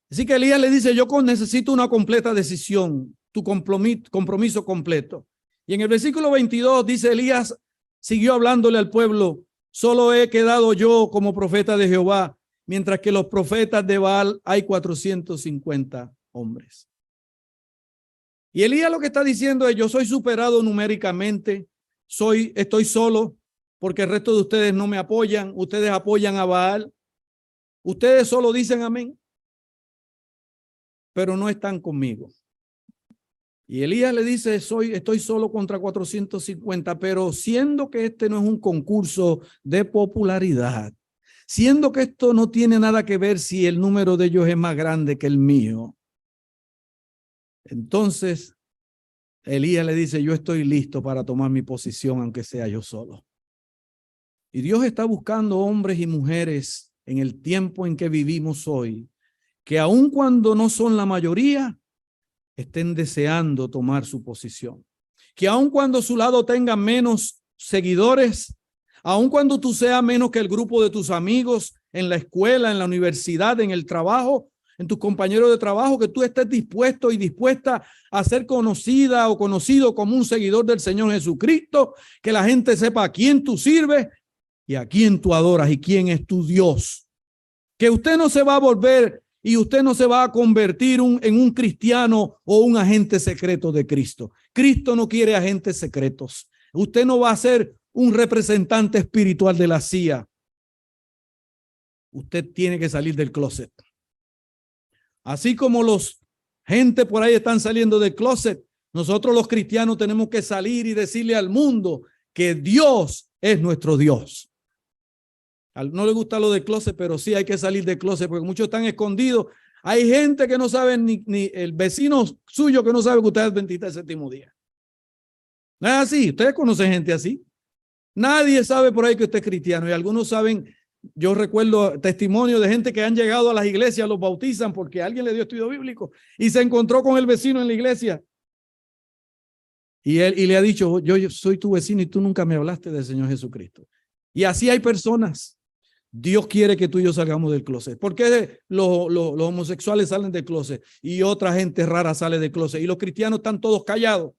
Así que Elías le dice, yo necesito una completa decisión, tu compromiso completo. Y en el versículo 22 dice Elías, siguió hablándole al pueblo, solo he quedado yo como profeta de Jehová, mientras que los profetas de Baal hay 450 hombres. Y Elías lo que está diciendo es, yo soy superado numéricamente, estoy solo, porque el resto de ustedes no me apoyan, ustedes apoyan a Baal, ustedes solo dicen amén, pero no están conmigo. Y Elías le dice, estoy solo contra 450, pero siendo que este no es un concurso de popularidad, siendo que esto no tiene nada que ver si el número de ellos es más grande que el mío, entonces Elías le dice, yo estoy listo para tomar mi posición, aunque sea yo solo. Y Dios está buscando hombres y mujeres en el tiempo en que vivimos hoy, que aun cuando no son la mayoría, estén deseando tomar su posición. Que aun cuando su lado tenga menos seguidores, aun cuando tú seas menos que el grupo de tus amigos en la escuela, en la universidad, en el trabajo, en tus compañeros de trabajo, que tú estés dispuesto y dispuesta a ser conocida o conocido como un seguidor del Señor Jesucristo, que la gente sepa a quién tú sirves y a quién tú adoras y quién es tu Dios. Que usted no se va a volver y usted no se va a convertir en un cristiano o un agente secreto de Cristo. Cristo no quiere agentes secretos. Usted no va a ser un representante espiritual de la CIA. Usted tiene que salir del closet. Así como los gente por ahí están saliendo del closet, nosotros los cristianos tenemos que salir y decirle al mundo que Dios es nuestro Dios. No le gusta lo del closet, pero sí hay que salir del closet porque muchos están escondidos. Hay gente que no sabe, ni el vecino suyo que no sabe que usted es adventista del séptimo día. No es así. Ustedes conocen gente así. Nadie sabe por ahí que usted es cristiano y algunos saben. Yo recuerdo testimonios de gente que han llegado a las iglesias, los bautizan porque alguien le dio estudio bíblico y se encontró con el vecino en la iglesia. Y le ha dicho, yo soy tu vecino y tú nunca me hablaste del Señor Jesucristo. Y así hay personas. Dios quiere que tú y yo salgamos del closet. ¿Por qué los homosexuales salen del closet y otra gente rara sale del closet? Y los cristianos están todos callados.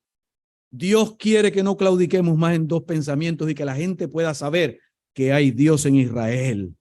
Dios quiere que no claudiquemos más en dos pensamientos y que la gente pueda saber que hay Dios en Israel.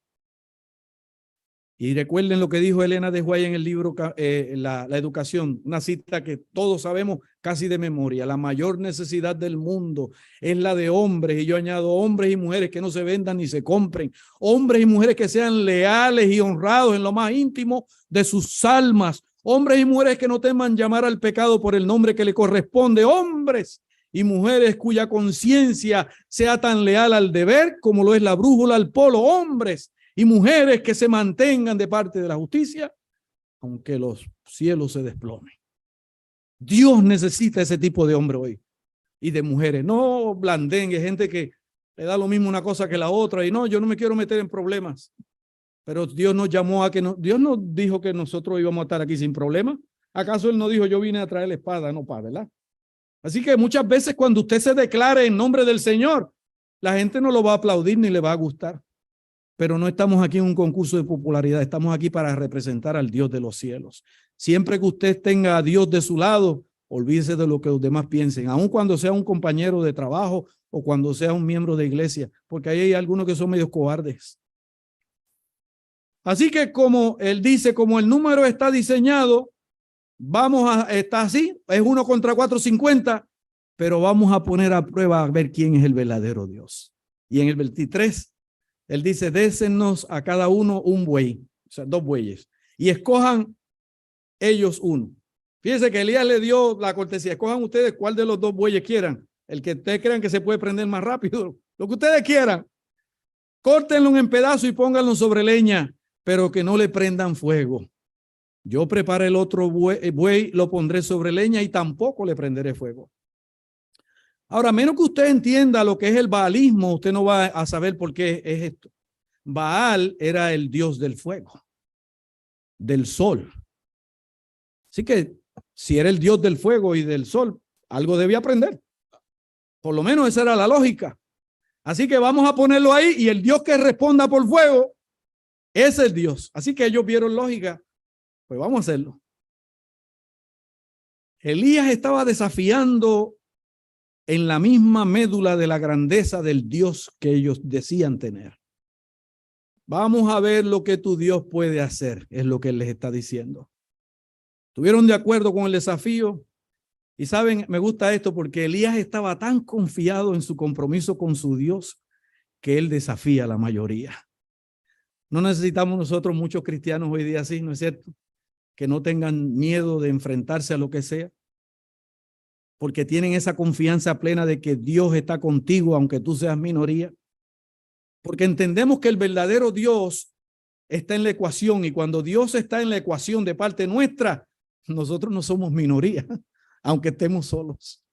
Y recuerden lo que dijo Elena de White en el libro la Educación, una cita que todos sabemos casi de memoria. La mayor necesidad del mundo es la de hombres, y yo añado hombres y mujeres que no se vendan ni se compren, hombres y mujeres que sean leales y honrados en lo más íntimo de sus almas, hombres y mujeres que no teman llamar al pecado por el nombre que le corresponde, hombres y mujeres cuya conciencia sea tan leal al deber como lo es la brújula al polo, hombres y mujeres que se mantengan de parte de la justicia, aunque los cielos se desplomen. Dios necesita ese tipo de hombre hoy y de mujeres, no blandengue, gente que le da lo mismo una cosa que la otra y no, yo no me quiero meter en problemas. Pero Dios nos llamó a que Dios nos dijo que nosotros íbamos a estar aquí sin problemas. ¿Acaso Él no dijo yo vine a traer la espada, no para, verdad? Así que muchas veces cuando usted se declare en nombre del Señor, la gente no lo va a aplaudir ni le va a gustar. Pero no estamos aquí en un concurso de popularidad, estamos aquí para representar al Dios de los cielos. Siempre que usted tenga a Dios de su lado, olvídese de lo que los demás piensen, aun cuando sea un compañero de trabajo o cuando sea un miembro de iglesia, porque ahí hay algunos que son medios cobardes. Así que como él dice, como el número está diseñado, está así, es 1 contra 450, pero vamos a poner a prueba a ver quién es el verdadero Dios. Y en el 23, él dice, désennos a cada uno un buey, o sea, 2 bueyes, y escojan ellos uno. Fíjense que Elías le dio la cortesía, escojan ustedes cuál de los 2 bueyes quieran, el que ustedes crean que se puede prender más rápido, lo que ustedes quieran. Córtenlo en pedazos y pónganlo sobre leña, pero que no le prendan fuego. Yo preparé el otro buey, lo pondré sobre leña y tampoco le prenderé fuego. Ahora, menos que usted entienda lo que es el baalismo, usted no va a saber por qué es esto. Baal era el dios del fuego, del sol. Así que si era el dios del fuego y del sol, algo debía prender. Por lo menos esa era la lógica. Así que vamos a ponerlo ahí y el dios que responda por fuego es el Dios. Así que ellos vieron lógica. Pues vamos a hacerlo. Elías estaba desafiando en la misma médula de la grandeza del Dios que ellos decían tener. Vamos a ver lo que tu Dios puede hacer, es lo que él les está diciendo. ¿Estuvieron de acuerdo con el desafío? Y saben, me gusta esto porque Elías estaba tan confiado en su compromiso con su Dios que él desafía a la mayoría. No necesitamos nosotros muchos cristianos hoy día así, ¿no es cierto? Que no tengan miedo de enfrentarse a lo que sea, porque tienen esa confianza plena de que Dios está contigo, aunque tú seas minoría. Porque entendemos que el verdadero Dios está en la ecuación y cuando Dios está en la ecuación de parte nuestra, nosotros no somos minoría, aunque estemos solos,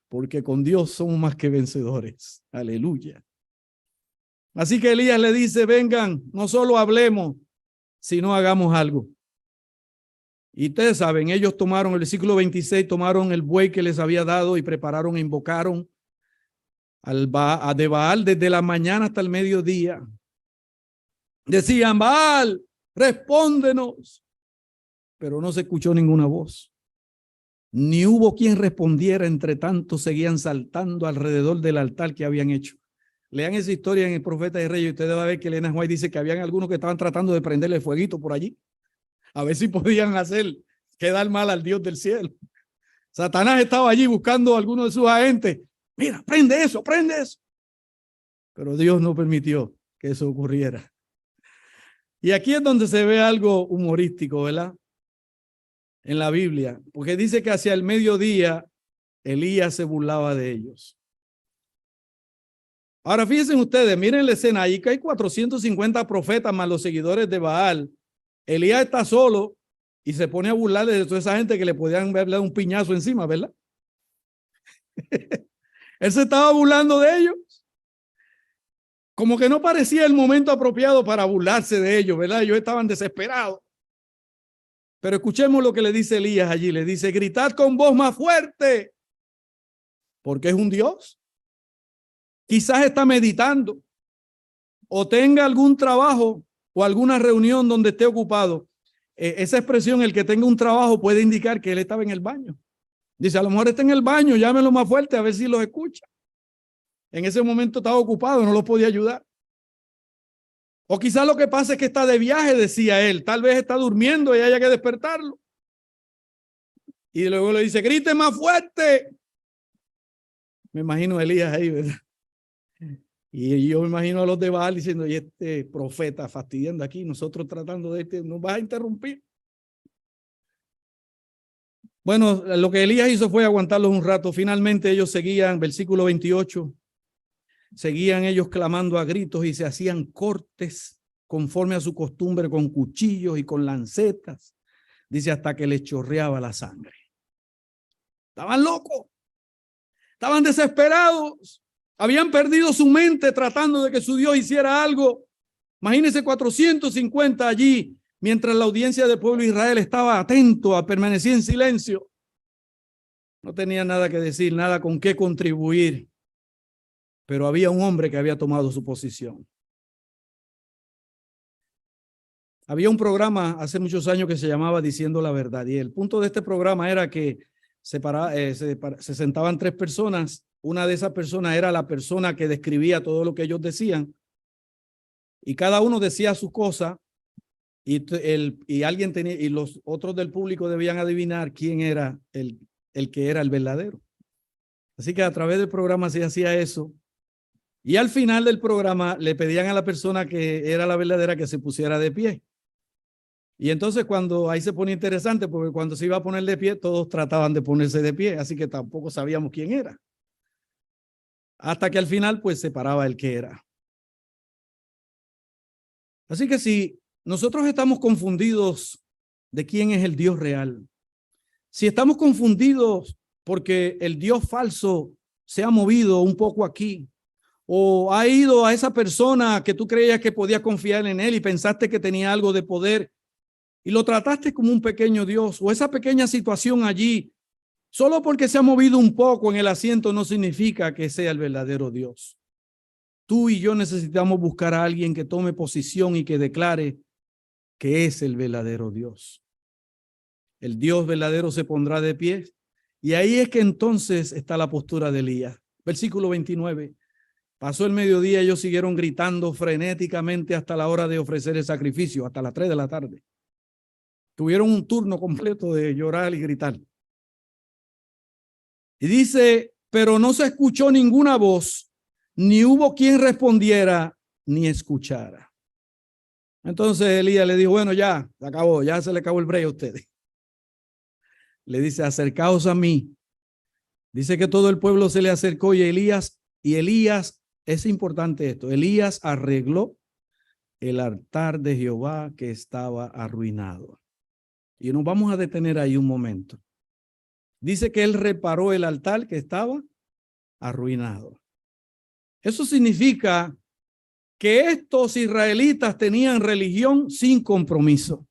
porque con Dios somos más que vencedores. Aleluya. Así que Elías le dice, vengan, no solo hablemos, sino hagamos algo. Y ustedes saben, ellos tomaron el versículo 26, tomaron el buey que les había dado y prepararon e invocaron a de Baal desde la mañana hasta el mediodía. Decían, Baal, respóndenos. Pero no se escuchó ninguna voz. Ni hubo quien respondiera, entre tanto seguían saltando alrededor del altar que habían hecho. Lean esa historia en el Profeta de Reyes y ustedes van a ver que Elena White dice que habían algunos que estaban tratando de prenderle fueguito por allí. A ver si podían hacer quedar mal al Dios del cielo. Satanás estaba allí buscando a algunos de sus agentes. Mira, prende eso, prende eso. Pero Dios no permitió que eso ocurriera. Y aquí es donde se ve algo humorístico, ¿verdad? En la Biblia, porque dice que hacia el mediodía Elías se burlaba de ellos. Ahora fíjense ustedes, miren la escena, ahí que hay 450 profetas más los seguidores de Baal. Elías está solo y se pone a burlar de toda esa gente que le podían darle un piñazo encima, ¿verdad? Él se estaba burlando de ellos. Como que no parecía el momento apropiado para burlarse de ellos, ¿verdad? Ellos estaban desesperados. Pero escuchemos lo que le dice Elías allí. Le dice, gritad con voz más fuerte, porque es un Dios. Quizás está meditando o tenga algún trabajo o alguna reunión donde esté ocupado. Esa expresión, el que tenga un trabajo, puede indicar que él estaba en el baño. Dice, a lo mejor está en el baño, llámelo más fuerte a ver si los escucha. En ese momento estaba ocupado, no los podía ayudar. O quizás lo que pasa es que está de viaje, decía él. Tal vez está durmiendo y haya que despertarlo. Y luego le dice, grite más fuerte. Me imagino a Elías ahí, ¿verdad? Y yo me imagino a los de Baal diciendo, y este profeta fastidiando aquí, nosotros tratando de nos vas a interrumpir. Bueno, lo que Elías hizo fue aguantarlos un rato. Finalmente ellos seguían, versículo 28, seguían ellos clamando a gritos y se hacían cortes conforme a su costumbre, con cuchillos y con lancetas. Dice, hasta que les chorreaba la sangre. Estaban locos. Estaban desesperados. Habían perdido su mente tratando de que su Dios hiciera algo. Imagínense 450 allí, mientras la audiencia del pueblo de Israel estaba atento a permanecer en silencio. No tenía nada que decir, nada con qué contribuir. Pero había un hombre que había tomado su posición. Había un programa hace muchos años que se llamaba Diciendo la Verdad. Y el punto de este programa era que se sentaban tres personas. Una de esas personas era la persona que describía todo lo que ellos decían. Y cada uno decía su cosa. Y alguien tenía, y los otros del público debían adivinar quién era el que era el verdadero. Así que a través del programa se hacía eso. Y al final del programa le pedían a la persona que era la verdadera que se pusiera de pie. Y entonces cuando ahí se ponía interesante, porque cuando se iba a poner de pie, todos trataban de ponerse de pie, así que tampoco sabíamos quién era. Hasta que al final pues se paraba el que era. Así que si nosotros estamos confundidos de quién es el Dios real, si estamos confundidos porque el Dios falso se ha movido un poco aquí, o ha ido a esa persona que tú creías que podías confiar en él y pensaste que tenía algo de poder y lo trataste como un pequeño Dios, o esa pequeña situación allí, solo porque se ha movido un poco en el asiento no significa que sea el verdadero Dios. Tú y yo necesitamos buscar a alguien que tome posición y que declare que es el verdadero Dios. El Dios verdadero se pondrá de pie, y ahí es que entonces está la postura de Elías. Versículo 29. Pasó el mediodía, ellos siguieron gritando frenéticamente hasta la hora de ofrecer el sacrificio, hasta las 3 de la tarde. Tuvieron un turno completo de llorar y gritar. Y dice, pero no se escuchó ninguna voz, ni hubo quien respondiera, ni escuchara. Entonces Elías le dijo, bueno, ya, se acabó, ya se le acabó el break a ustedes. Le dice, acercaos a mí. Dice que todo el pueblo se le acercó y Elías, es importante esto, Elías arregló el altar de Jehová que estaba arruinado. Y nos vamos a detener ahí un momento. Dice que él reparó el altar que estaba arruinado. Eso significa que estos israelitas tenían religión sin compromiso.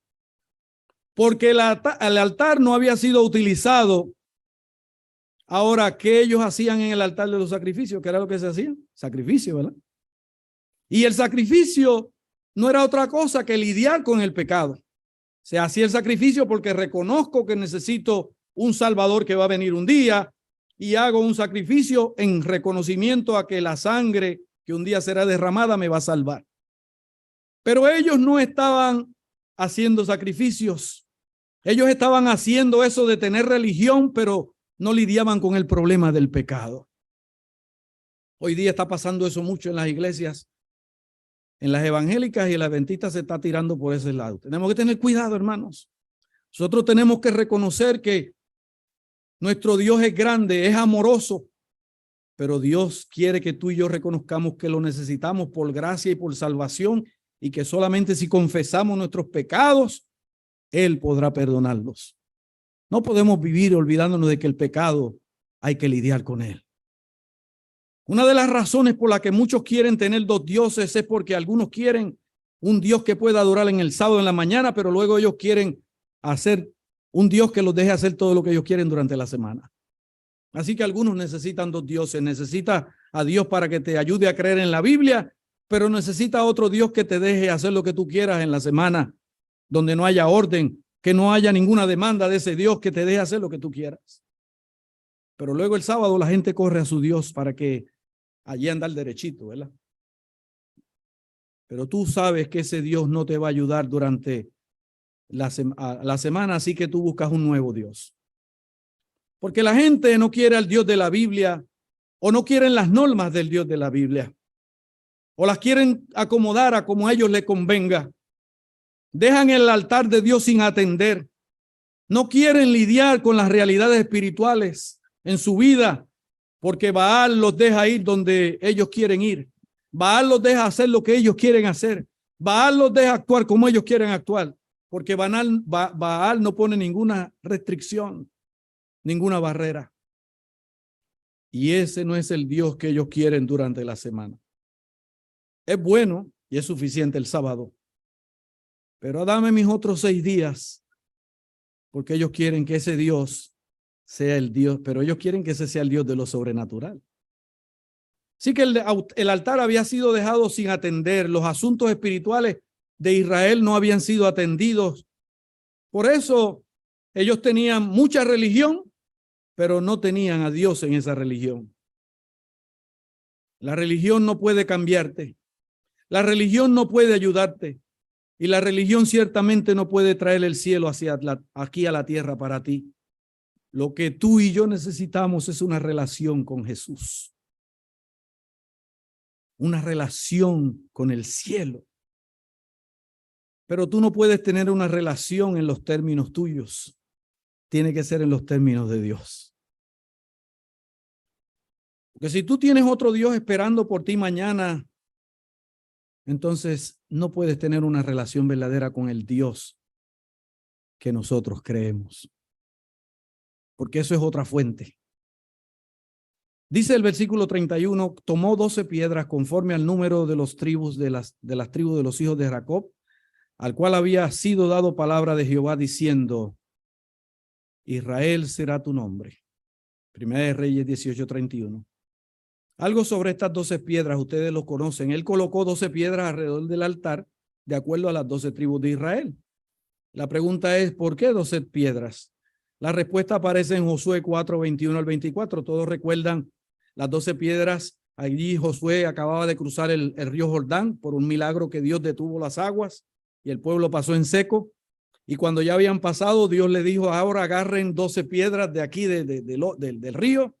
Porque el altar no había sido utilizado. Ahora, ¿qué ellos hacían en el altar de los sacrificios? ¿Qué era lo que se hacía? Sacrificio, ¿verdad? Y el sacrificio no era otra cosa que lidiar con el pecado. Se hacía el sacrificio porque reconozco que necesito un Salvador que va a venir un día y hago un sacrificio en reconocimiento a que la sangre que un día será derramada me va a salvar. Pero ellos no estaban haciendo sacrificios. Ellos estaban haciendo eso de tener religión, pero no lidiaban con el problema del pecado. Hoy día está pasando eso mucho en las iglesias. En las evangélicas y en las adventistas se está tirando por ese lado. Tenemos que tener cuidado, hermanos. Nosotros tenemos que reconocer que nuestro Dios es grande, es amoroso, pero Dios quiere que tú y yo reconozcamos que lo necesitamos por gracia y por salvación y que solamente si confesamos nuestros pecados, Él podrá perdonarlos. No podemos vivir olvidándonos de que el pecado hay que lidiar con él. Una de las razones por las que muchos quieren tener dos dioses es porque algunos quieren un Dios que pueda adorar en el sábado en la mañana, pero luego ellos quieren hacer un Dios que los deje hacer todo lo que ellos quieren durante la semana. Así que algunos necesitan dos dioses. Necesita a Dios para que te ayude a creer en la Biblia, pero necesita otro Dios que te deje hacer lo que tú quieras en la semana, donde no haya orden, que no haya ninguna demanda de ese Dios que te deje hacer lo que tú quieras. Pero luego el sábado la gente corre a su Dios para que allí andar derechito, ¿verdad? Pero tú sabes que ese Dios no te va a ayudar durante la semana, así que tú buscas un nuevo Dios. Porque la gente no quiere al Dios de la Biblia o no quieren las normas del Dios de la Biblia o las quieren acomodar a como a ellos les convenga. Dejan el altar de Dios sin atender. No quieren lidiar con las realidades espirituales en su vida porque Baal los deja ir donde ellos quieren ir. Baal los deja hacer lo que ellos quieren hacer. Baal los deja actuar como ellos quieren actuar, porque Baal no pone ninguna restricción, ninguna barrera. Y ese no es el Dios que ellos quieren durante la semana. Es bueno y es suficiente el sábado, pero dame mis otros 6 días, porque ellos quieren que ese Dios sea el Dios, pero ellos quieren que ese sea el Dios de lo sobrenatural. Así que el altar había sido dejado sin atender. Los asuntos espirituales de Israel no habían sido atendidos. Por eso ellos tenían mucha religión, pero no tenían a Dios en esa religión. La religión no puede cambiarte. La religión no puede ayudarte. Y la religión ciertamente no puede traer el cielo aquí a la tierra para ti. Lo que tú y yo necesitamos es una relación con Jesús. Una relación con el cielo. Pero tú no puedes tener una relación en los términos tuyos. Tiene que ser en los términos de Dios. Porque si tú tienes otro Dios esperando por ti mañana, entonces no puedes tener una relación verdadera con el Dios que nosotros creemos. Porque eso es otra fuente. Dice el versículo 31, tomó 12 piedras conforme al número de los tribus de las tribus de los hijos de Jacob, al cual había sido dado palabra de Jehová diciendo, Israel será tu nombre. Primera de Reyes 18:31. Algo sobre estas 12 piedras, ustedes lo conocen. Él colocó 12 piedras alrededor del altar de acuerdo a las 12 tribus de Israel. La pregunta es, ¿por qué 12 piedras? La respuesta aparece en Josué 4:21 al 24. Todos recuerdan las 12 piedras. Allí Josué acababa de cruzar el río Jordán por un milagro que Dios detuvo las aguas y el pueblo pasó en seco. Y cuando ya habían pasado, Dios le dijo, ahora agarren 12 piedras de aquí del río.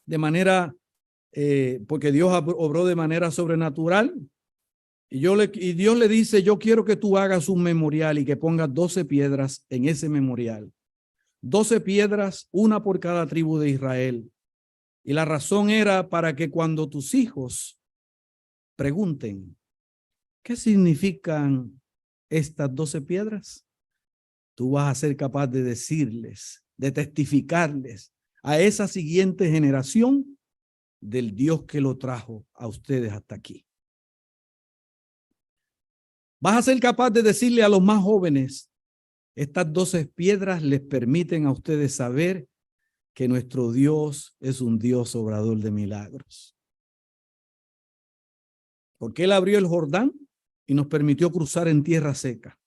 De manera, porque Dios obró de manera sobrenatural. Y Dios le dice, yo quiero que tú hagas un memorial y que pongas 12 piedras en ese memorial. 12 piedras, una por cada tribu de Israel. Y la razón era para que cuando tus hijos pregunten, ¿qué significan estas 12 piedras? Tú vas a ser capaz de decirles, de testificarles a esa siguiente generación del Dios que lo trajo a ustedes hasta aquí. Vas a ser capaz de decirle a los más jóvenes, estas 12 piedras les permiten a ustedes saber que nuestro Dios es un Dios obrador de milagros. Porque Él abrió el Jordán y nos permitió cruzar en tierra seca.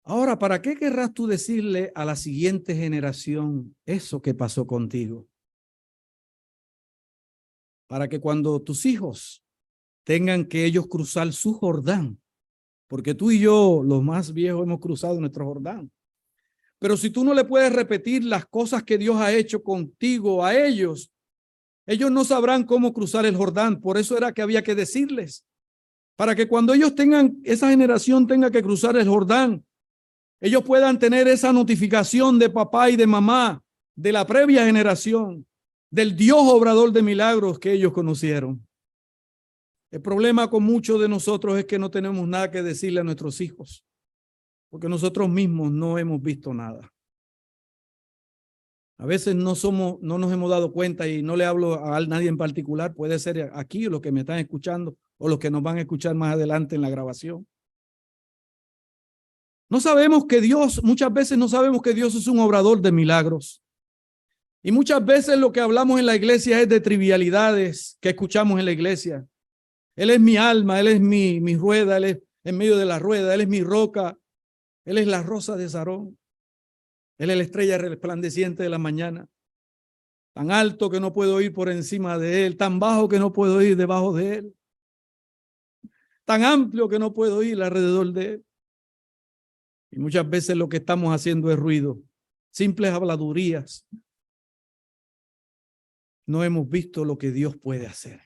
Ahora, ¿para qué querrás tú decirle a la siguiente generación eso que pasó contigo? Para que cuando tus hijos tengan que ellos cruzar su Jordán, porque tú y yo, los más viejos, hemos cruzado nuestro Jordán. Pero si tú no le puedes repetir las cosas que Dios ha hecho contigo a ellos, ellos no sabrán cómo cruzar el Jordán. Por eso era que había que decirles, para que cuando ellos tengan, esa generación tenga que cruzar el Jordán, ellos puedan tener esa notificación de papá y de mamá, de la previa generación, del Dios obrador de milagros que ellos conocieron. El problema con muchos de nosotros es que no tenemos nada que decirle a nuestros hijos, porque nosotros mismos no hemos visto nada. A veces no nos hemos dado cuenta, y no le hablo a nadie en particular, puede ser aquí los que me están escuchando o los que nos van a escuchar más adelante en la grabación. No sabemos que Dios, muchas veces no sabemos que Dios es un obrador de milagros. Y muchas veces lo que hablamos en la iglesia es de trivialidades que escuchamos en la iglesia. Él es mi alma, Él es mi rueda, Él es en medio de la rueda, Él es mi roca, Él es la rosa de Sarón, Él es la estrella resplandeciente de la mañana. Tan alto que no puedo ir por encima de Él, tan bajo que no puedo ir debajo de Él, tan amplio que no puedo ir alrededor de Él. Y muchas veces lo que estamos haciendo es ruido, simples habladurías. No hemos visto lo que Dios puede hacer.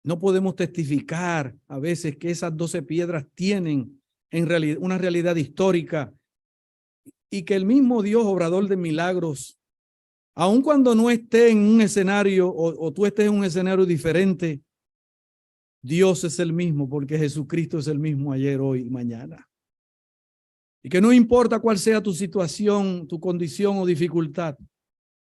No podemos testificar a veces que esas 12 piedras tienen en realidad una realidad histórica y que el mismo Dios obrador de milagros, aun cuando no esté en un escenario o tú estés en un escenario diferente, Dios es el mismo porque Jesucristo es el mismo ayer, hoy y mañana. Y que no importa cuál sea tu situación, tu condición o dificultad,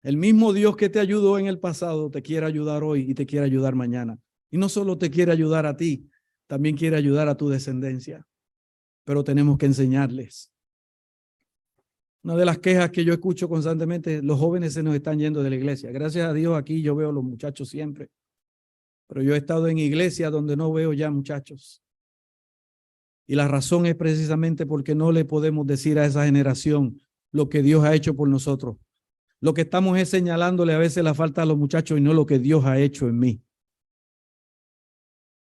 el mismo Dios que te ayudó en el pasado te quiere ayudar hoy y te quiere ayudar mañana. Y no solo te quiere ayudar a ti, también quiere ayudar a tu descendencia. Pero tenemos que enseñarles. Una de las quejas que yo escucho constantemente, los jóvenes se nos están yendo de la iglesia. Gracias a Dios aquí yo veo a los muchachos siempre. Pero yo he estado en iglesias donde no veo ya muchachos. Y la razón es precisamente porque no le podemos decir a esa generación lo que Dios ha hecho por nosotros. Lo que estamos es señalándole a veces la falta a los muchachos y no lo que Dios ha hecho en mí.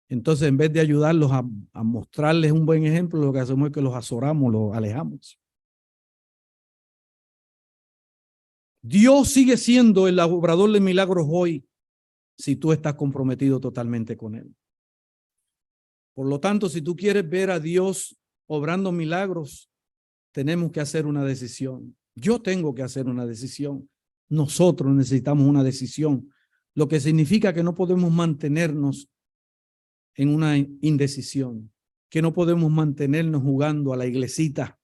Entonces, en vez de ayudarlos a mostrarles un buen ejemplo, lo que hacemos es que los azoramos, los alejamos. Dios sigue siendo el obrador de milagros hoy si tú estás comprometido totalmente con Él. Por lo tanto, si tú quieres ver a Dios obrando milagros, tenemos que hacer una decisión. Yo tengo que hacer una decisión. Nosotros necesitamos una decisión, lo que significa que no podemos mantenernos en una indecisión, que no podemos mantenernos jugando a la iglesita,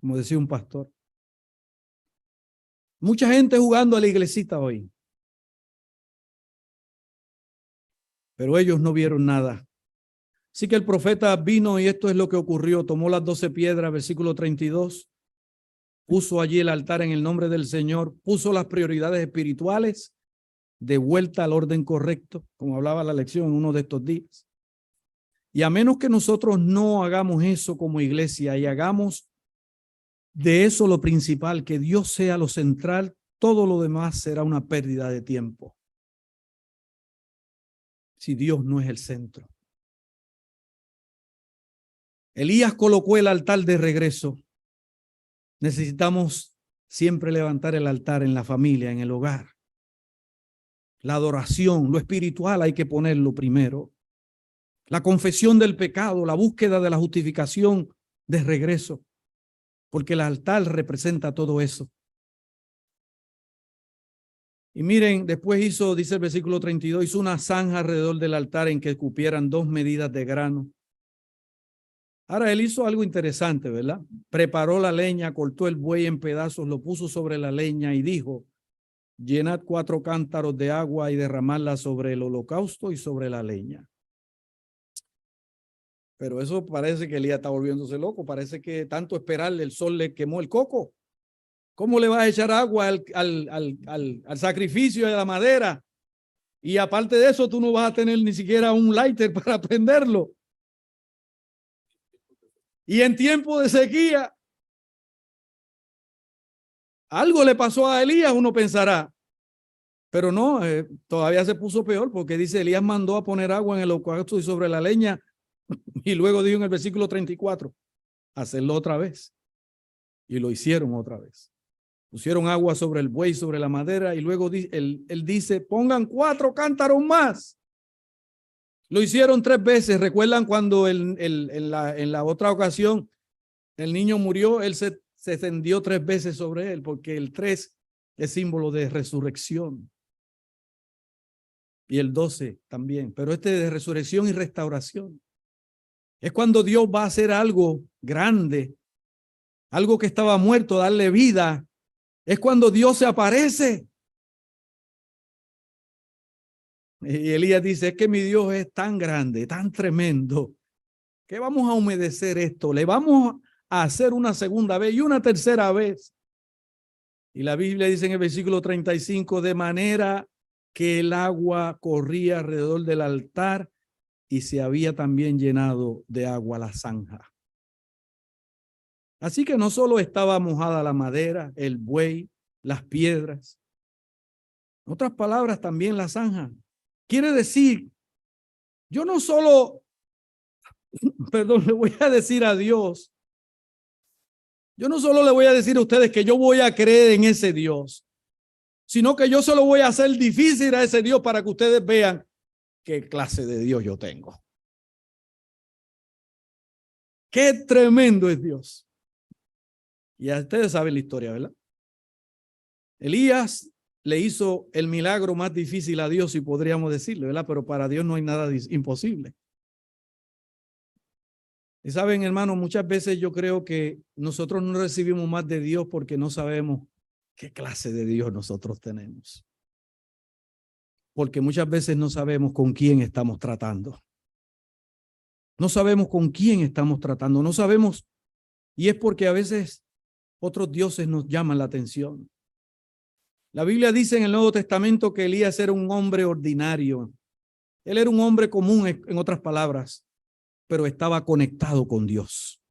como decía un pastor. Mucha gente jugando a la iglesita hoy, pero ellos no vieron nada. Así que el profeta vino y esto es lo que ocurrió. Tomó las 12 piedras, versículo 32. Puso allí el altar en el nombre del Señor. Puso las prioridades espirituales de vuelta al orden correcto, como hablaba la lección en uno de estos días. Y a menos que nosotros no hagamos eso como iglesia y hagamos de eso lo principal, que Dios sea lo central, todo lo demás será una pérdida de tiempo. Si Dios no es el centro. Elías colocó el altar de regreso. Necesitamos siempre levantar el altar en la familia, en el hogar. La adoración, lo espiritual hay que ponerlo primero. La confesión del pecado, la búsqueda de la justificación de regreso. Porque el altar representa todo eso. Y miren, después hizo, dice el versículo 32, hizo una zanja alrededor del altar en que cupieran 2 medidas de grano. Ahora él hizo algo interesante, ¿verdad? Preparó la leña, cortó el buey en pedazos, lo puso sobre la leña y dijo, llenad 4 cántaros de agua y derramadla sobre el holocausto y sobre la leña. Pero eso parece que Elías está volviéndose loco. Parece que tanto esperarle, el sol le quemó el coco. ¿Cómo le vas a echar agua al sacrificio de la madera? Y aparte de eso, tú no vas a tener ni siquiera un lighter para prenderlo. Y en tiempo de sequía, algo le pasó a Elías, uno pensará. Pero no, todavía se puso peor porque dice, Elías mandó a poner agua en el holocausto y sobre la leña. Y luego dijo en el versículo 34, hacerlo otra vez. Y lo hicieron otra vez. Pusieron agua sobre el buey, sobre la madera, y luego él dice, pongan 4 cántaros más. Lo hicieron 3 veces. ¿Recuerdan cuando en la otra ocasión el niño murió? Él se tendió 3 veces sobre él, porque el 3 es símbolo de resurrección. Y el 12 también, pero este de resurrección y restauración. Es cuando Dios va a hacer algo grande, algo que estaba muerto, darle vida. Es cuando Dios se aparece. Y Elías dice, es que mi Dios es tan grande, tan tremendo, que vamos a humedecer esto. Le vamos a hacer una segunda vez y una tercera vez. Y la Biblia dice en el versículo 35, de manera que el agua corría alrededor del altar y se había también llenado de agua la zanja. Así que no solo estaba mojada la madera, el buey, las piedras. En otras palabras, también la zanja. Quiere decir, yo no solo, perdón, le voy a decir a Dios, yo no solo le voy a decir a ustedes que yo voy a creer en ese Dios, sino que yo se lo voy a hacer difícil a ese Dios para que ustedes vean qué clase de Dios yo tengo. Qué tremendo es Dios. Y ya ustedes saben la historia, ¿verdad? Elías le hizo el milagro más difícil a Dios, si podríamos decirlo, ¿verdad? Pero para Dios no hay nada imposible. Y saben, hermano, muchas veces yo creo que nosotros no recibimos más de Dios porque no sabemos qué clase de Dios nosotros tenemos. Porque muchas veces no sabemos con quién estamos tratando. No sabemos con quién estamos tratando, no sabemos. Y es porque a veces otros dioses nos llaman la atención. La Biblia dice en el Nuevo Testamento que Elías era un hombre ordinario. Él era un hombre común, en otras palabras, pero estaba conectado con Dios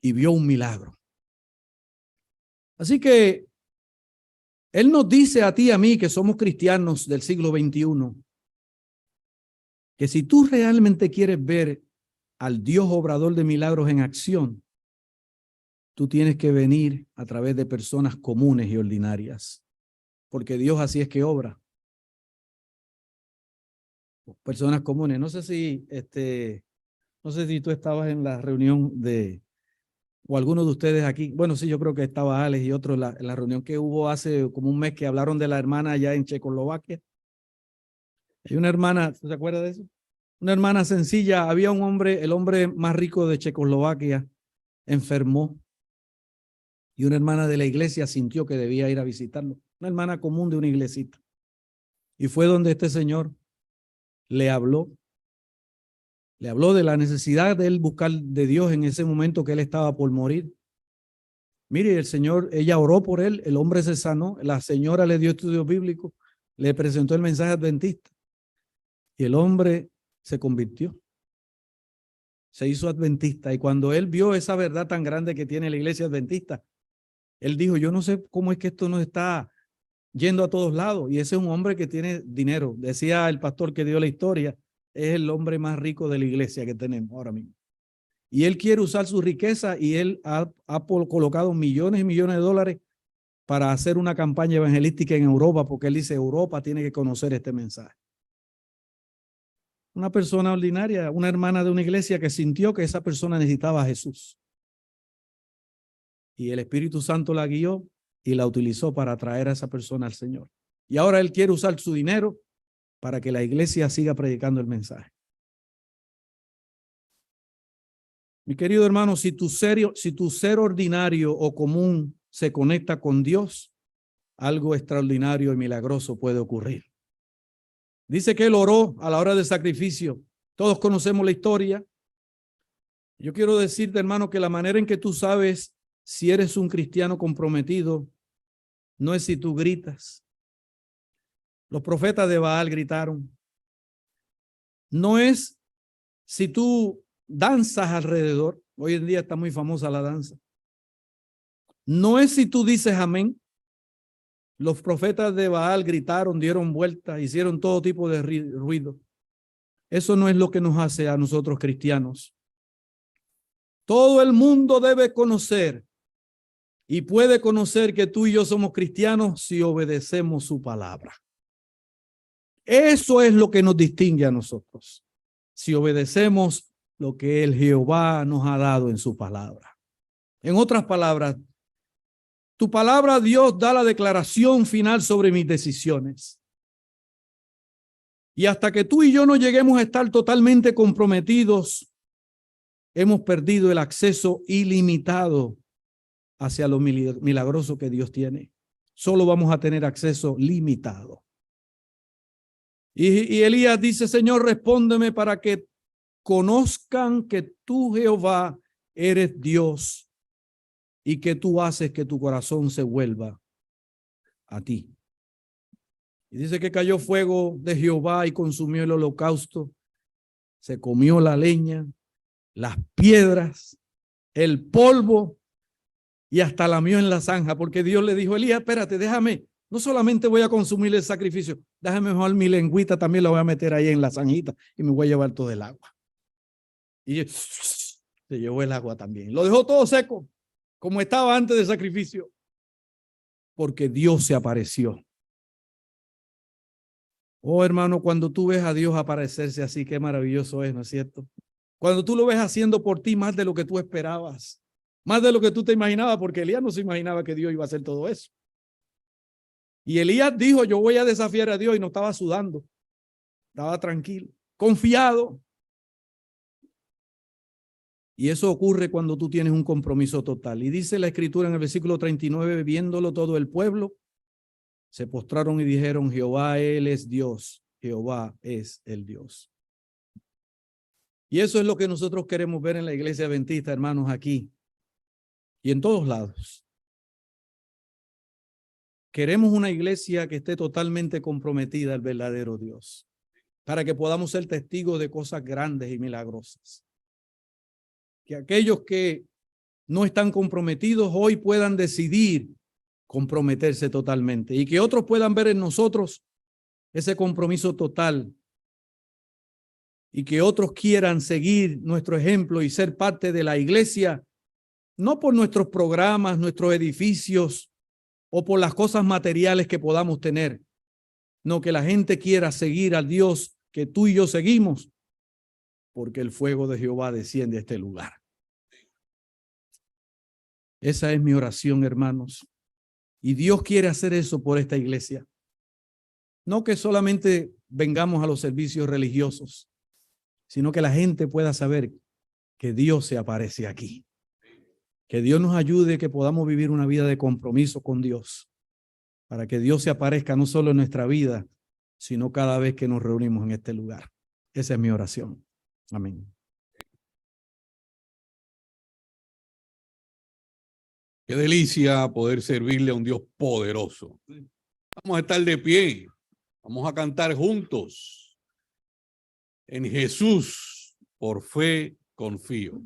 y vio un milagro. Así que Él nos dice a ti y a mí, que somos cristianos del siglo XXI, que si tú realmente quieres ver al Dios obrador de milagros en acción, tú tienes que venir a través de personas comunes y ordinarias, porque Dios así es que obra. Personas comunes. No sé si tú estabas en la reunión o alguno de ustedes aquí. Bueno, sí, yo creo que estaba Alex y otros en la reunión que hubo hace como un mes, que hablaron de la hermana allá en Checoslovaquia. Hay una hermana, ¿tú te acuerdas de eso? Una hermana sencilla. Había un hombre, el hombre más rico de Checoslovaquia, enfermó. Y una hermana de la iglesia sintió que debía ir a visitarlo. Una hermana común de una iglesita. Y fue donde este señor le habló de la necesidad de él buscar de Dios en ese momento que él estaba por morir. Mire, el Señor, ella oró por él, el hombre se sanó, la señora le dio estudios bíblicos, le presentó el mensaje adventista y el hombre se convirtió. Se hizo adventista, y cuando él vio esa verdad tan grande que tiene la iglesia adventista, él dijo, yo no sé cómo es que esto nos está yendo a todos lados. Y ese es un hombre que tiene dinero. Decía el pastor que dio la historia, es el hombre más rico de la iglesia que tenemos ahora mismo. Y él quiere usar su riqueza, y él ha colocado millones y millones de dólares para hacer una campaña evangelística en Europa, porque él dice, Europa tiene que conocer este mensaje. Una persona ordinaria, una hermana de una iglesia que sintió que esa persona necesitaba a Jesús. Y el Espíritu Santo la guió y la utilizó para atraer a esa persona al Señor. Y ahora él quiere usar su dinero para que la iglesia siga predicando el mensaje. Mi querido hermano, si tu ser ordinario o común se conecta con Dios, algo extraordinario y milagroso puede ocurrir. Dice que él oró a la hora del sacrificio. Todos conocemos la historia. Yo quiero decirte, hermano, que la manera en que tú sabes si eres un cristiano comprometido no es si tú gritas. Los profetas de Baal gritaron. No es si tú danzas alrededor. Hoy en día está muy famosa la danza. No es si tú dices amén. Los profetas de Baal gritaron, dieron vueltas, hicieron todo tipo de ruido. Eso no es lo que nos hace a nosotros cristianos. Todo el mundo debe conocer y puede conocer que tú y yo somos cristianos si obedecemos su palabra. Eso es lo que nos distingue a nosotros. Si obedecemos lo que el Jehová nos ha dado en su palabra. En otras palabras, tu palabra, Dios, da la declaración final sobre mis decisiones. Y hasta que tú y yo no lleguemos a estar totalmente comprometidos, hemos perdido el acceso ilimitado hacia lo milagroso que Dios tiene. Solo vamos a tener acceso limitado. Y Elías dice, Señor, respóndeme para que conozcan que tú, Jehová, eres Dios y que tú haces que tu corazón se vuelva a ti. Y dice que cayó fuego de Jehová y consumió el holocausto, se comió la leña, las piedras, el polvo y hasta lamió en la zanja, porque Dios le dijo, Elías, espérate, déjame, no solamente voy a consumir el sacrificio, déjame mejor mi lengüita, también la voy a meter ahí en la zanjita y me voy a llevar todo el agua. Y se llevó el agua también. Lo dejó todo seco, como estaba antes del sacrificio, porque Dios se apareció. Oh, hermano, cuando tú ves a Dios aparecerse así, qué maravilloso es, ¿no es cierto? Cuando tú lo ves haciendo por ti más de lo que tú esperabas, más de lo que tú te imaginabas, porque Elías no se imaginaba que Dios iba a hacer todo eso. Y Elías dijo, yo voy a desafiar a Dios, y no estaba sudando, estaba tranquilo, confiado. Y eso ocurre cuando tú tienes un compromiso total. Y dice la Escritura en el versículo 39, viéndolo todo el pueblo, se postraron y dijeron, Jehová, Él es Dios, Jehová es el Dios. Y eso es lo que nosotros queremos ver en la iglesia adventista, hermanos, aquí y en todos lados. Queremos una iglesia que esté totalmente comprometida al verdadero Dios, para que podamos ser testigos de cosas grandes y milagrosas. Que aquellos que no están comprometidos hoy puedan decidir comprometerse totalmente y que otros puedan ver en nosotros ese compromiso total y que otros quieran seguir nuestro ejemplo y ser parte de la iglesia, no por nuestros programas, nuestros edificios o por las cosas materiales que podamos tener, no, que la gente quiera seguir al Dios que tú y yo seguimos, porque el fuego de Jehová desciende a este lugar. Esa es mi oración, hermanos. Y Dios quiere hacer eso por esta iglesia. No que solamente vengamos a los servicios religiosos, sino que la gente pueda saber que Dios se aparece aquí. Que Dios nos ayude, que podamos vivir una vida de compromiso con Dios, para que Dios se aparezca no solo en nuestra vida, sino cada vez que nos reunimos en este lugar. Esa es mi oración. Amén. Qué delicia poder servirle a un Dios poderoso. Vamos a estar de pie. Vamos a cantar juntos. En Jesús, por fe, confío.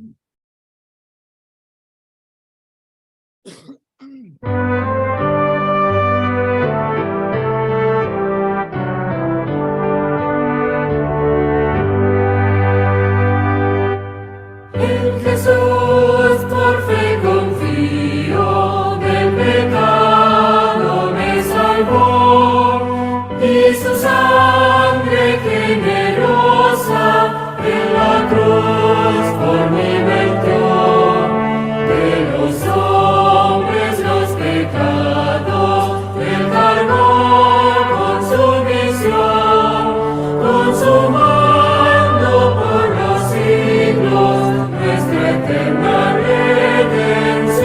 En Jesús por fe confío, del pecado me salvó, y su sangre generosa en la cruz por mí vertió. De los hombres los pecados, él cargó con su misión, consumando por los siglos nuestra eterna redención,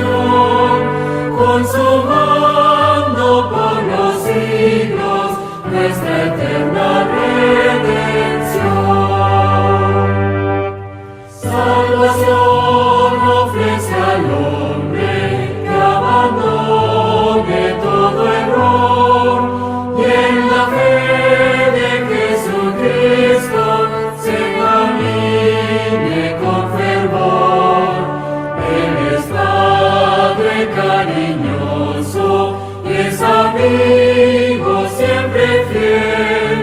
consumando por los siglos nuestra eterna redención. Salvación ofrece al hombre que abandone todo error y en la fe de Jesucristo se camine con fervor. Él es Padre cariñoso y es amigo siempre fiel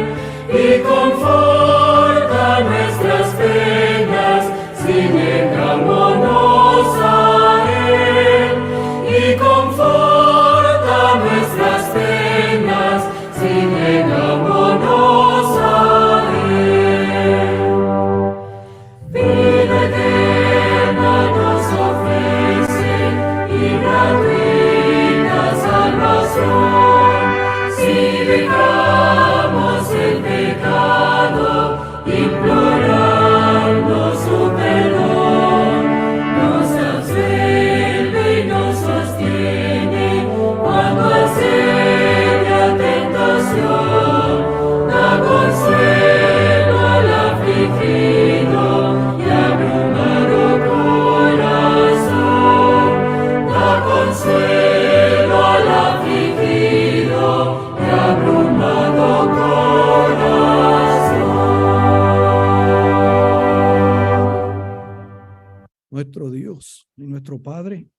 y conforta nuestras penas si llegámonos a Él, y conforta nuestras penas si llegámonos a Él. Vida eterna nos ofrece y gratuita salvación si dejamos el pecado implorando su perdón. Nos absuelve y nos sostiene cuando asedia tentación. Da consuelo al afligido y abrumado corazón. Da consuelo al afligido y abrumado corazón. Nuestro Dios y nuestro Padre,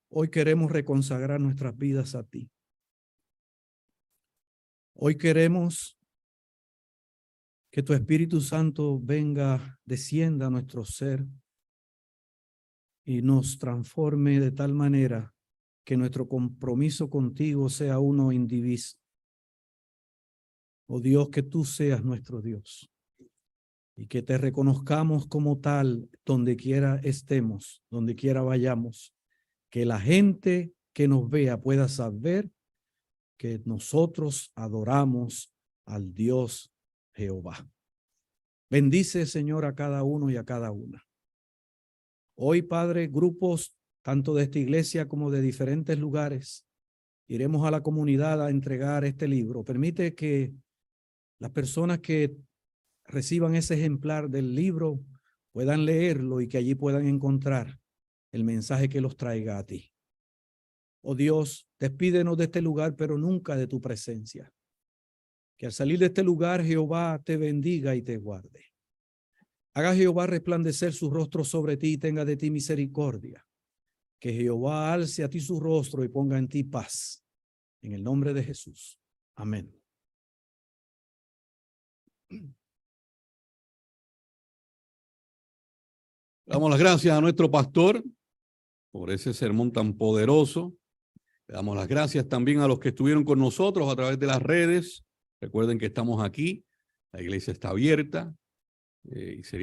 hoy queremos reconsagrar nuestras vidas a ti. Hoy queremos que tu Espíritu Santo venga, descienda a nuestro ser y nos transforme de tal manera que nuestro compromiso contigo sea uno indivisible. Oh Dios, que tú seas nuestro Dios y que te reconozcamos como tal donde quiera estemos, donde quiera vayamos, que la gente que nos vea pueda saber que nosotros adoramos al Dios Jehová. Bendice, Señor, a cada uno y a cada una. Hoy, Padre, grupos tanto de esta iglesia como de diferentes lugares, iremos a la comunidad a entregar este libro. Permite que las personas que reciban ese ejemplar del libro puedan leerlo y que allí puedan encontrar el mensaje que los traiga a ti. Oh Dios, despídenos de este lugar, pero nunca de tu presencia. Que al salir de este lugar, Jehová te bendiga y te guarde. Haga Jehová resplandecer su rostro sobre ti y tenga de ti misericordia. Que Jehová alce a ti su rostro y ponga en ti paz. En el nombre de Jesús. Amén. Damos las gracias a nuestro pastor por ese sermón tan poderoso. Le damos las gracias también a los que estuvieron con nosotros a través de las redes. Recuerden que estamos aquí, la iglesia está abierta y sería